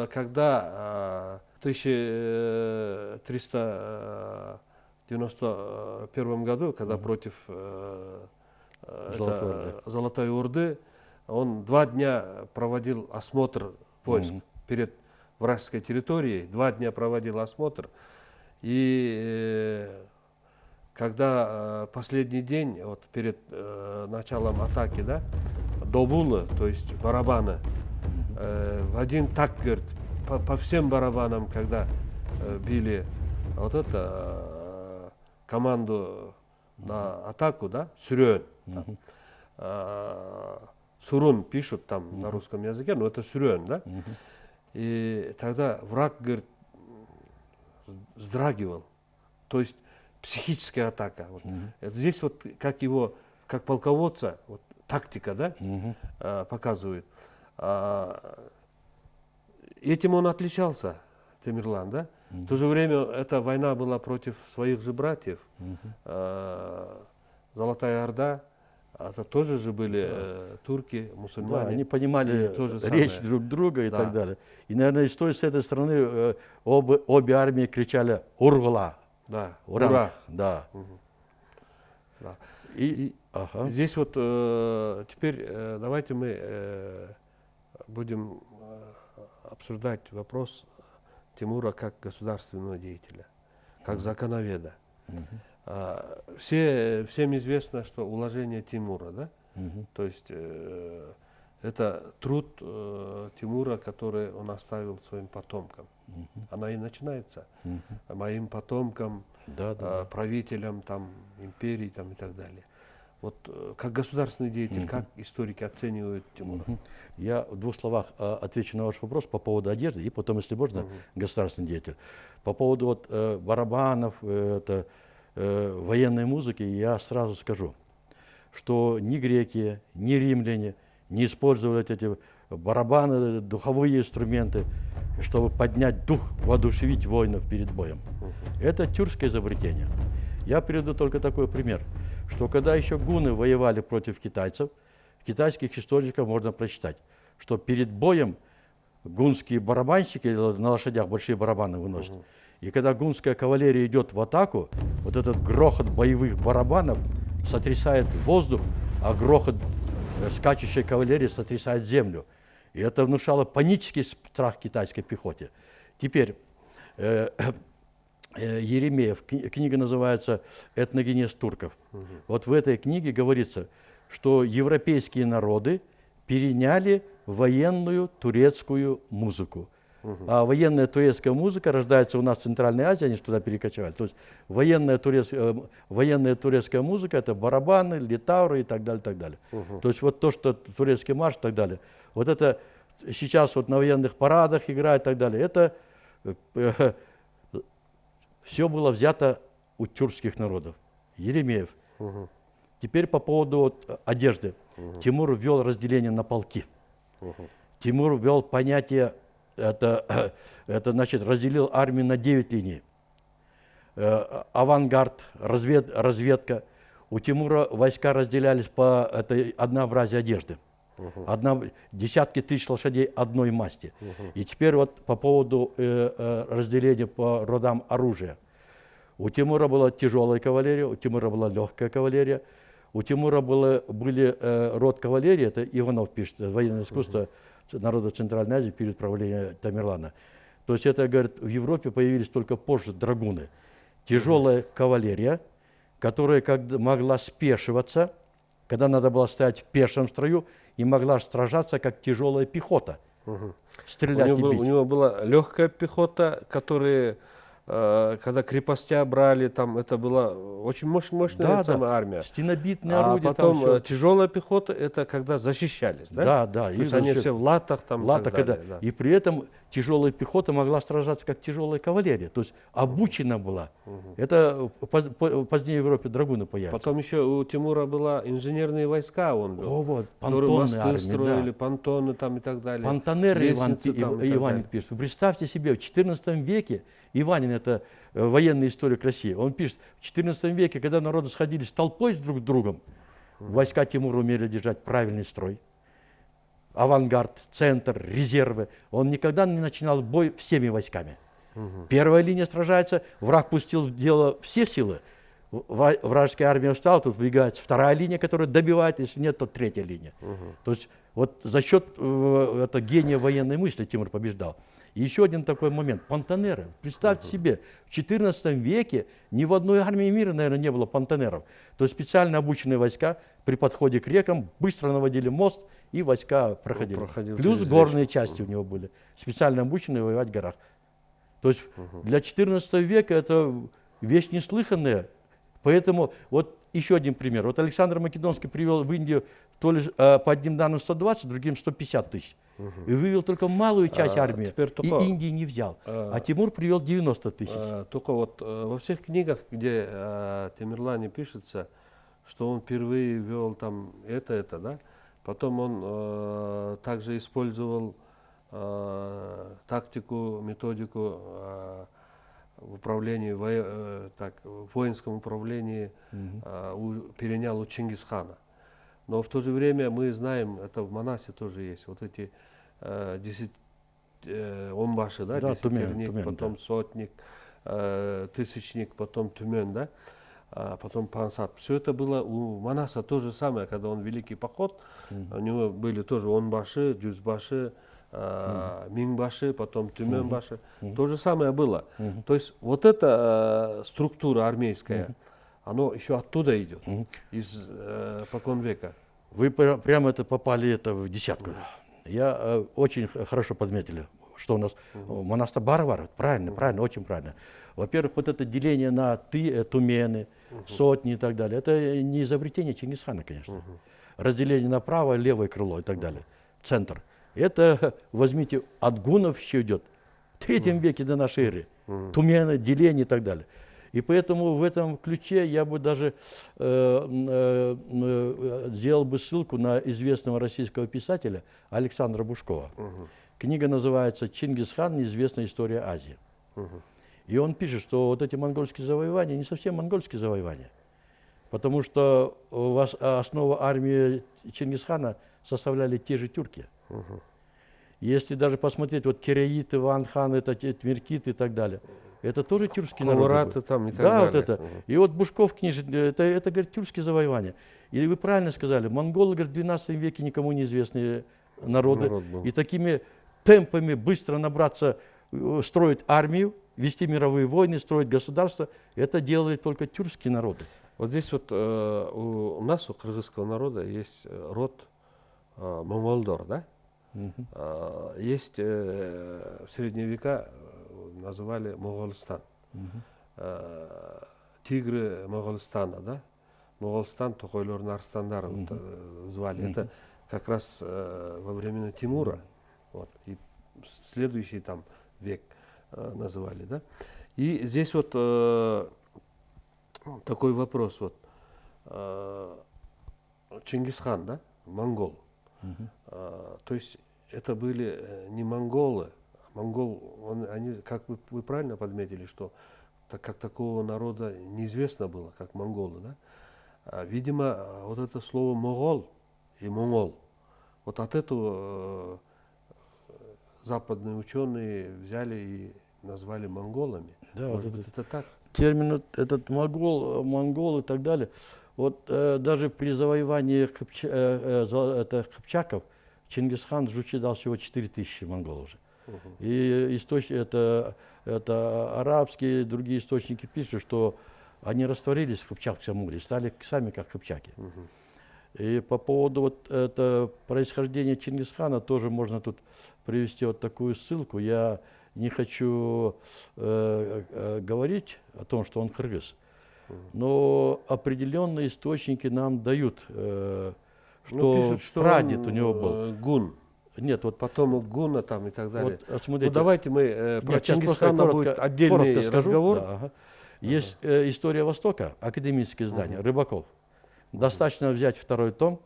когда в 1391 году, когда против Золотой Орды, он 2 дня проводил осмотр войск перед вражеской территорией, 2 дня проводил осмотр. И когда последний день, вот перед началом атаки, да, добулы, то есть барабаны, в один так, говорит, по всем барабанам, когда били вот это команду на атаку, да, Сюрен, Сурун пишут там на русском языке, но это Сюрен, да, и тогда враг, говорит, вздрагивал, то есть психическая атака. Вот. Здесь вот как полководца, вот, тактика, да, показывает. Этим он отличался, Тамерлан, да? В то же время эта война была против своих же братьев. Золотая Орда, это тоже же были турки, мусульмане. Да, они понимали речь друг друга и так далее. И, наверное, с этой стороны обе армии кричали «Ургла!». Да, ура! Да. Да. И здесь вот теперь давайте мы будем обсуждать вопрос Тимура как государственного деятеля, как законоведа. Всем известно, что уложение Тимура, да? То есть это труд Тимура, который он оставил своим потомкам. Она и начинается моим потомкам, правителям империй и так далее. Вот как государственный деятель, как историки оценивают Тимура? Я в 2 словах отвечу на ваш вопрос по поводу одежды, и потом, если можно, государственный деятель. По поводу вот, барабанов, военной музыки, я сразу скажу, что ни греки, ни римляне не использовали эти барабаны, духовые инструменты, чтобы поднять дух, воодушевить воинов перед боем. Это тюркское изобретение. Я приведу только такой пример, что когда еще гунны воевали против китайцев, китайских историков можно прочитать, что перед боем гунские барабанщики на лошадях большие барабаны выносят. И когда гунская кавалерия идет в атаку, вот этот грохот боевых барабанов сотрясает воздух, а грохот скачущей кавалерии сотрясает землю. И это внушало панический страх китайской пехоте. Теперь Еремеев, книга называется «Этногенез турков». Вот в этой книге говорится, что европейские народы переняли военную турецкую музыку. А военная турецкая музыка рождается у нас в Центральной Азии, они же туда перекочевали. То есть военная турецкая музыка – это барабаны, литавры и так далее, так далее. То есть вот то, что турецкий марш и так далее. Вот это сейчас вот на военных парадах играют и так далее. Это все было взято у тюркских народов. Еремеев. Теперь по поводу вот одежды. Тимур ввел разделение на полки. Тимур ввел понятие это, это значит, разделил армию на 9 линий. Авангард, разведка. У Тимура войска разделялись по однообразию одежды. Десятки тысяч лошадей одной масти. И теперь вот по поводу разделения по родам оружия. У Тимура была тяжелая кавалерия, у Тимура была легкая кавалерия. У Тимура были род кавалерии, это Иванов пишет, военное искусство народов Центральной Азии перед правлением Тамерлана. То есть это, говорит, в Европе появились только позже драгуны. Тяжелая кавалерия, которая могла спешиваться, когда надо было стоять в пешем строю, и могла сражаться, как тяжелая пехота, стрелять и бить. У него была легкая пехота, которая, когда крепостя брали, там это была очень мощная армия. Стенобитные орудия. А потом тяжелая пехота, это когда защищались, да? Да, да. То есть они все в латах там. Да. И при этом тяжелая пехота могла сражаться как тяжелая кавалерия. То есть обучена была. Это позднее в Европе драгуны появятся. Потом еще у Тимура была инженерные войска, которые мосты строили, понтоны там и так далее. Понтонеры Иванин пишет. Вы представьте себе, в XIV веке, Иванин, это военная история России, он пишет, в XIV веке, когда народы сходились толпой друг с другом, войска Тимура умели держать правильный строй. Авангард, центр, резервы. Он никогда не начинал бой всеми войсками. Первая линия сражается, враг пустил в дело все силы. Вражеская армия устала, тут выдвигается вторая линия, которая добивает, если нет, то третья линия. То есть вот за счет гения военной мысли Тимур побеждал. И еще один такой момент. Понтонеры. Представьте себе, в XIV веке ни в одной армии мира, наверное, не было понтонеров. То есть специально обученные войска при подходе к рекам быстро наводили мост, и войска проходили. Плюс горные части у него были, специально обученные воевать в горах. То есть для XIV века это вещь неслыханная. Поэтому вот еще один пример. Вот Александр Македонский привел в Индию то ли по одним данным 120, другим 150 тысяч. И вывел только малую часть армии, и Индии не взял. А Тимур привел 90 тысяч. Только вот во всех книгах, где Тамерлане пишется, что он впервые вел там это, да? Потом он также использовал тактику, методику в управлении, в воинском управлении перенял у Чингисхана. Но в то же время мы знаем, это в Манасе тоже есть, вот эти 10 онбаши, да, десятирник, потом сотник, тысячник, потом тюмен, да, потом пансат. Все это было у Манаса то же самое, когда он великий поход, у него были тоже онбаши, джузбаши, минбаши, потом тюменбаши. То же самое было. То есть вот эта структура армейская, оно еще оттуда идет, из покон века. Вы прямо попали в десятку. Я очень хорошо подметили, что у нас Манас Барвар, правильно, очень правильно. Во-первых, вот это деление на тумены, сотни и так далее, это не изобретение Чингисхана, конечно. Разделение на правое, левое крыло и так далее, центр. Это, возьмите, от гуннов еще идет, в 3 веке до нашей эры, тумены, деление и так далее. И поэтому в этом ключе я бы даже сделал бы ссылку на известного российского писателя Александра Бушкова. Книга называется «Чингисхан. Неизвестная история Азии». И он пишет, что вот эти монгольские завоевания не совсем монгольские завоевания, потому что основу армии Чингисхана составляли те же тюрки. Если даже посмотреть, вот кираиты, ванханы, тмеркиты и так далее, это тоже тюркские народы. Там и так да, далее. Вот это. И вот Бушков книжит, это говорит, тюркские завоевания. И вы правильно сказали, монголы, говорит, в XII веке никому неизвестные народы. И такими темпами быстро набраться, строить армию, вести мировые войны, строить государство, это делают только тюркские народы. Вот здесь вот у нас, у кыргызского народа, есть род монголдор, да? Есть в средние века называли Моголстан. Тигры Моголстана, да? Моголстан, Токойлорн Арстандары звали. Это как раз во времена Тимура. Вот, и следующий там век называли, да? И здесь вот такой вопрос, вот Чингисхан, да, монгол, то есть это были не монголы, они, как вы правильно подметили, что как такого народа неизвестно было, как монголы, да? Видимо, вот это слово «могол» и «монгол», вот от этого западные ученые взяли и назвали монголами. Да, Может вот быть, это так? термин этот монгол и так далее. Вот даже при завоевании Кыпчаков Чингисхан дал всего 4000 монголов уже. И это арабские, другие источники пишут, что они растворились в Кыпчакском море, стали сами как кыпчаки. И по поводу вот это происхождения Чингисхана тоже можно тут привести вот такую ссылку. Я не хочу говорить о том, что он кыргыз, но определенные источники нам дают, что, пишут, что прадед у него был. гун. Нет, вот Потомок гуна там и так далее. вот, смотрите, Ну, давайте мы про нет, сейчас Чингисхана будет отдельный коротко скажу. разговор. Да, ага. Есть «История Востока», академическое издание, Рыбаков. Достаточно взять второй том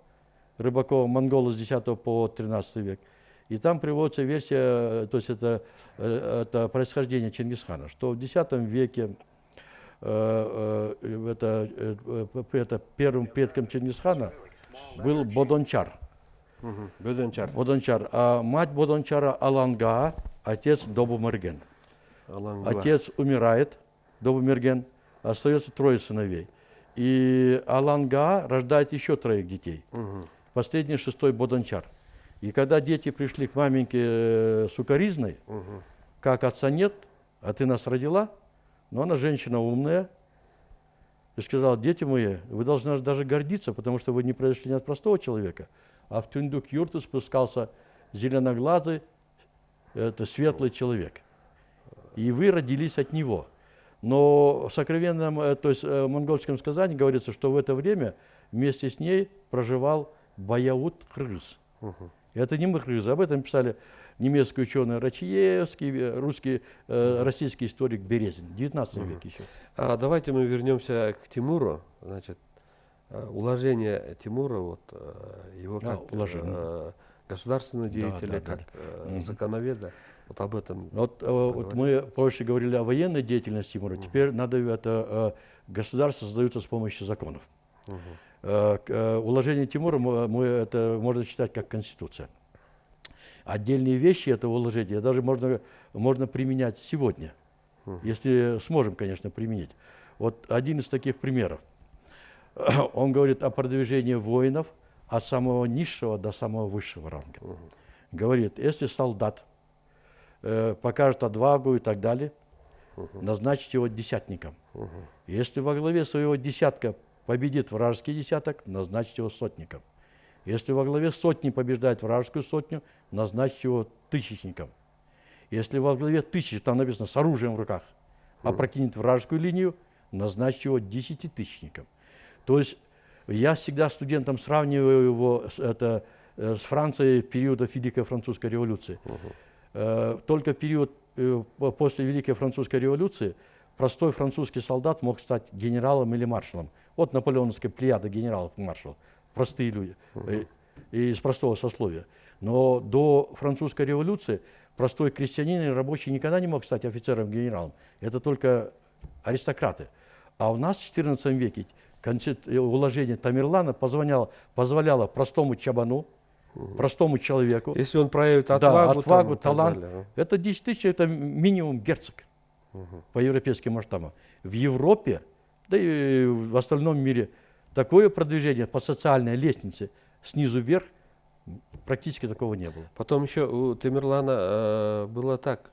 Рыбакова «Монголы с X по XIII век». И там приводится версия, то есть это происхождение Чингисхана, что в X веке первым предком Чингисхана был Бодончар. Бөдөнчар. Бодончар. А мать Бодончара Аланга, отец Добумерген. Отец умирает, Добумерген, остается 3 сыновей. И Аланга рождает еще 3 детей. Последний, 6-й Бодончар. И когда дети пришли к маменьке сукаризной, как отца нет, а ты нас родила, но она женщина умная, и сказала: дети мои, вы должны даже гордиться, потому что вы не произошли не от простого человека, а в тундук юрту спускался зеленоглазый, это светлый человек. И вы родились от него. Но в сокровенном, то есть монгольском сказании говорится, что в это время вместе с ней проживал Баяут-Кыргыз. Это не мы кыргызы, об этом писали немецкий ученый Рачиевский, русский, российский историк Березин, в 19 веке еще. Давайте мы вернемся к Тимуру. Значит, уложение Тимура, вот, его как государственного деятеля, как законоведа, вот об этом. Вот мы позже говорили о военной деятельности Тимура, теперь надо это государство создается с помощью законов. Уложение Тимура это можно читать как конституция. Отдельные вещи этого уложения даже можно применять сегодня, если сможем, конечно, применить. Вот один из таких примеров. Он говорит о продвижении воинов от самого низшего до самого высшего ранга. Говорит, если солдат покажет отвагу и так далее, назначить его десятником. Если во главе своего десятка победит вражеский десяток, назначить его сотником. Если во главе сотни побеждает вражескую сотню, назначить его тысячником. Если во главе тысячи, там написано с оружием в руках, опрокинет вражескую линию, назначить его 10-тысячником. То есть я всегда студентам сравниваю его с Францией периода Великой Французской революции. Только период после Великой Французской революции простой французский солдат мог стать генералом или маршалом. Вот наполеоновская плеяда генералов и маршалов. Простые люди, из простого сословия. Но до французской революции простой крестьянин и рабочий никогда не мог стать офицером-генералом. Это только аристократы. А у нас в XIV веке уложение Тамерлана позволяло простому чабану, простому человеку, если он проявит отвагу, талант, это 10 тысяч, это минимум герцог по европейским масштабам. В Европе, да и в остальном мире, такое продвижение по социальной лестнице снизу вверх практически такого не было. Потом еще у Тамерлана было так,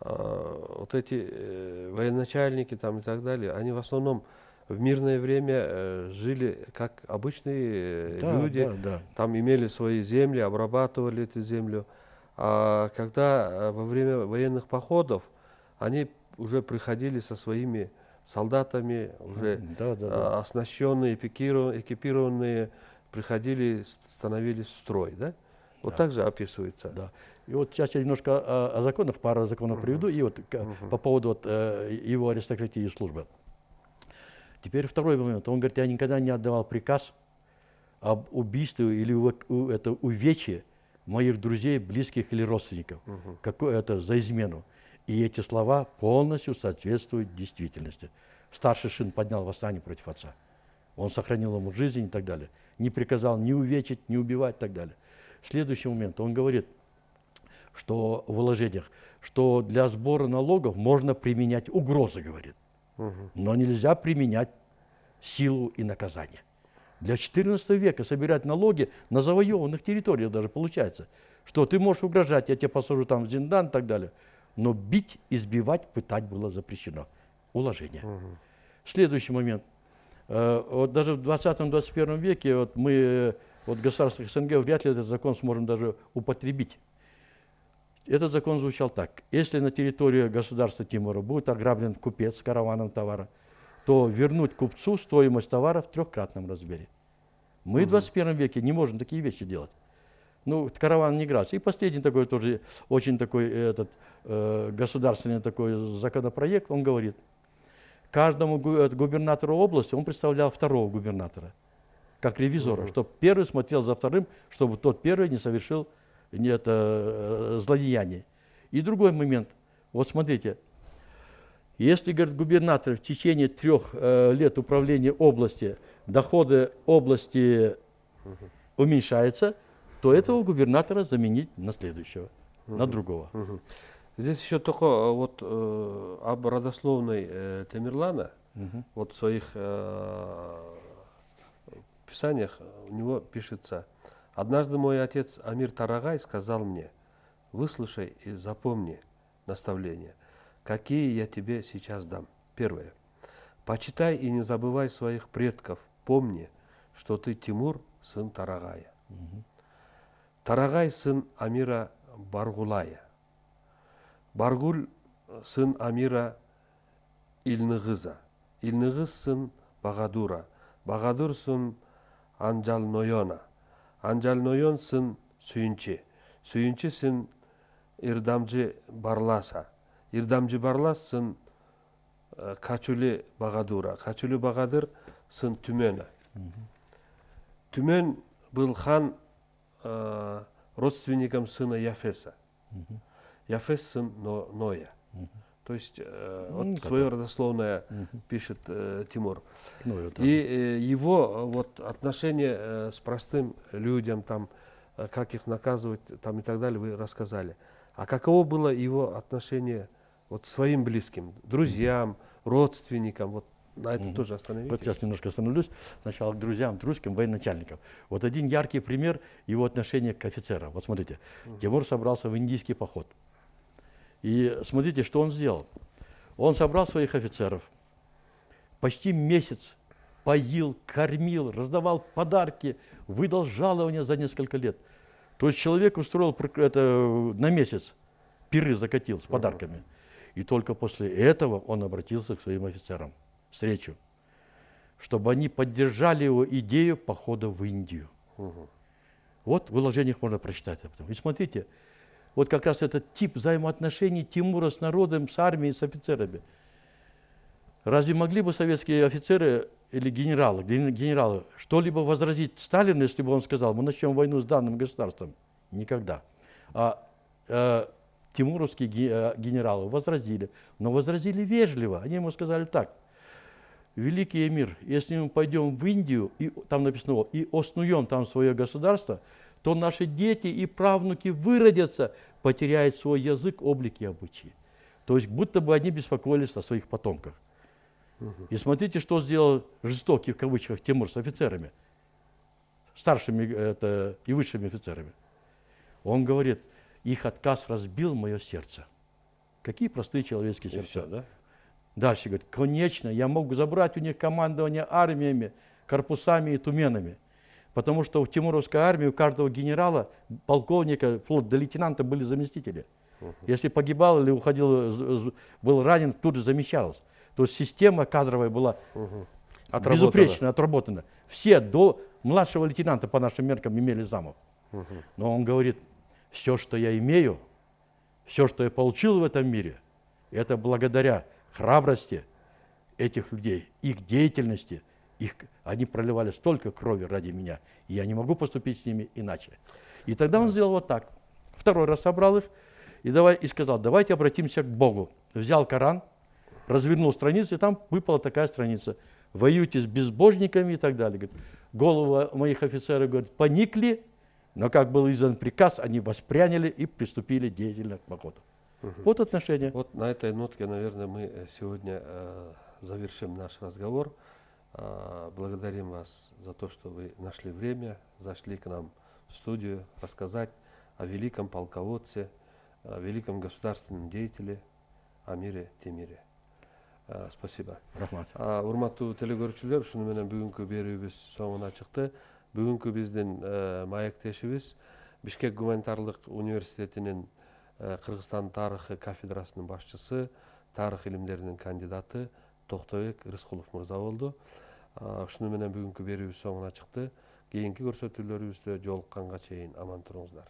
вот эти военачальники там и так далее, они в основном в мирное время жили как обычные люди, там имели свои земли, обрабатывали эту землю. А когда во время военных походов они уже приходили со своими солдатами, уже оснащенные, экипированные, приходили, становились в строй. Да? Вот так же описывается. Да. И вот сейчас я немножко о законах, пару законов приведу, и вот по поводу вот, его аристократии и службы. Теперь второй момент. Он говорит, я никогда не отдавал приказ об убийстве или увечье моих друзей, близких или родственников. Какое это за измену? И эти слова полностью соответствуют действительности. Старший сын поднял восстание против отца. Он сохранил ему жизнь и так далее. Не приказал ни увечить, ни убивать и так далее. Следующий момент. Он говорит, что в уложениях, что для сбора налогов можно применять угрозы, говорит. Но нельзя применять силу и наказание. Для XIV века собирать налоги на завоеванных территориях даже получается, что ты можешь угрожать, я тебя посажу там в зиндан и так далее. Но бить, избивать, пытать было запрещено. Уложение. Следующий момент. Вот даже в 20-21 веке вот мы в государствах СНГ вряд ли этот закон сможем даже употребить. Этот закон звучал так. Если на территории государства Тимура будет ограблен купец с караваном товара, то вернуть купцу стоимость товара в 3-кратном размере. Мы в 21 веке не можем такие вещи делать. Ну, караван не грация. И последний такой тоже, очень такой государственный такой законопроект, он говорит, каждому губернатору области он представлял второго губернатора, как ревизора, чтобы первый смотрел за вторым, чтобы тот первый не совершил злодеяние. И другой момент. Вот смотрите, если, говорит, губернатор в течение 3 лет управления области, доходы области уменьшаются, то этого губернатора заменить на следующего, на другого. Здесь еще только вот об родословной Тамерлана, вот в своих писаниях у него пишется: «Однажды мой отец Амир Тарагай сказал мне: выслушай и запомни наставления, какие я тебе сейчас дам. Первое. Почитай и не забывай своих предков. Помни, что ты Тимур, сын Тарагая. Тарагай, сын Амира Баргулая. Баргуль, сын Амира Ильныгыза. Ильныгыз, сын Багадура. Багадур, сын Анджалнойона. Анджалнойон, сын Сүйінче. Сүйінче, сын Ирдамжы Барласа. Ирдамжы Барлас, сын Качули Багадура. Качули Багадыр, сын Тюмена. Тюмен был хан родственником сына Яфеса. Яфес сын Ноя. То есть вот свое родословное пишет Тимур. И его вот отношения с простым людям, там, как их наказывать там, и так далее, вы рассказали. А каково было его отношение вот, к своим близким, друзьям, родственникам? Вот на это тоже остановитесь. Вот сейчас немножко остановлюсь. Сначала к друзьям, к русским военачальникам. Вот один яркий пример его отношения к офицерам. Вот смотрите, Тимур собрался в индийский поход. И смотрите, что он сделал. Он собрал своих офицеров, почти месяц поил, кормил, раздавал подарки, выдал жалования за несколько лет. То есть человек устроил это на месяц, пиры закатил с подарками. И только после этого он обратился к своим офицерам с речью, чтобы они поддержали его идею похода в Индию. Вот в уложениях можно прочитать об этом. И смотрите, вот как раз этот тип взаимоотношений Тимура с народом, с армией, с офицерами. Разве могли бы советские офицеры или генералы что-либо возразить Сталину, если бы он сказал, мы начнем войну с данным государством? Никогда. А тимуровские генералы возразили, но возразили вежливо. Они ему сказали так: великий эмир, если мы пойдем в Индию, и там написано, и основем там свое государство, то наши дети и правнуки выродятся, потеряют свой язык, облик и обычаи. То есть будто бы они беспокоились о своих потомках. И смотрите, что сделал жестокий в кавычках Тимур с офицерами, старшими и высшими офицерами. Он говорит, их отказ разбил мое сердце. Какие простые человеческие сердца. Все, да? Дальше говорит, конечно, я мог забрать у них командование армиями, корпусами и туменами. Потому что в тимуровской армии у каждого генерала, полковника, вплоть до лейтенанта были заместители. Если погибал или уходил, был ранен, тут же замещалось. То есть система кадровая была безупречно отработана. Все до младшего лейтенанта по нашим меркам имели замов. Но он говорит, все, что я имею, все, что я получил в этом мире, это благодаря храбрости этих людей, их деятельности. Они проливали столько крови ради меня, и я не могу поступить с ними иначе. И тогда он сделал вот так. Второй раз собрал их и сказал, давайте обратимся к Богу. Взял Коран, развернул страницу, и там выпала такая страница. Воюйте с безбожниками и так далее. Говорит, головы моих офицеров, говорит, поникли, но как был издан приказ, они воспряняли и приступили деятельно к походу. Вот отношения. Вот на этой нотке, наверное, мы сегодня завершим наш разговор. Благодарим вас за то, что вы нашли время, зашли к нам в студию рассказать о великом полководце, о великом государственном деятеле Амире Темире. Спасибо. Рахмат. Урматтуу телекөрүүчүлөр, ушуну менен бүгүнкү берүүбүз соңуна чыкты. Бүгүнкү биздин маектешибиз Бишкек гуманитарлык университетинин Кыргызстан тарыхы кафедрасынын башчысы, тарых илимдеринин кандидаты Токтобек Рыскулов мырза болду. Ушуну менен бүгүнкү берүүбүз соңуна чыкты. Кийинки көрсөтүүлөрүбүздө жолукканга чейин аман туруңуздар.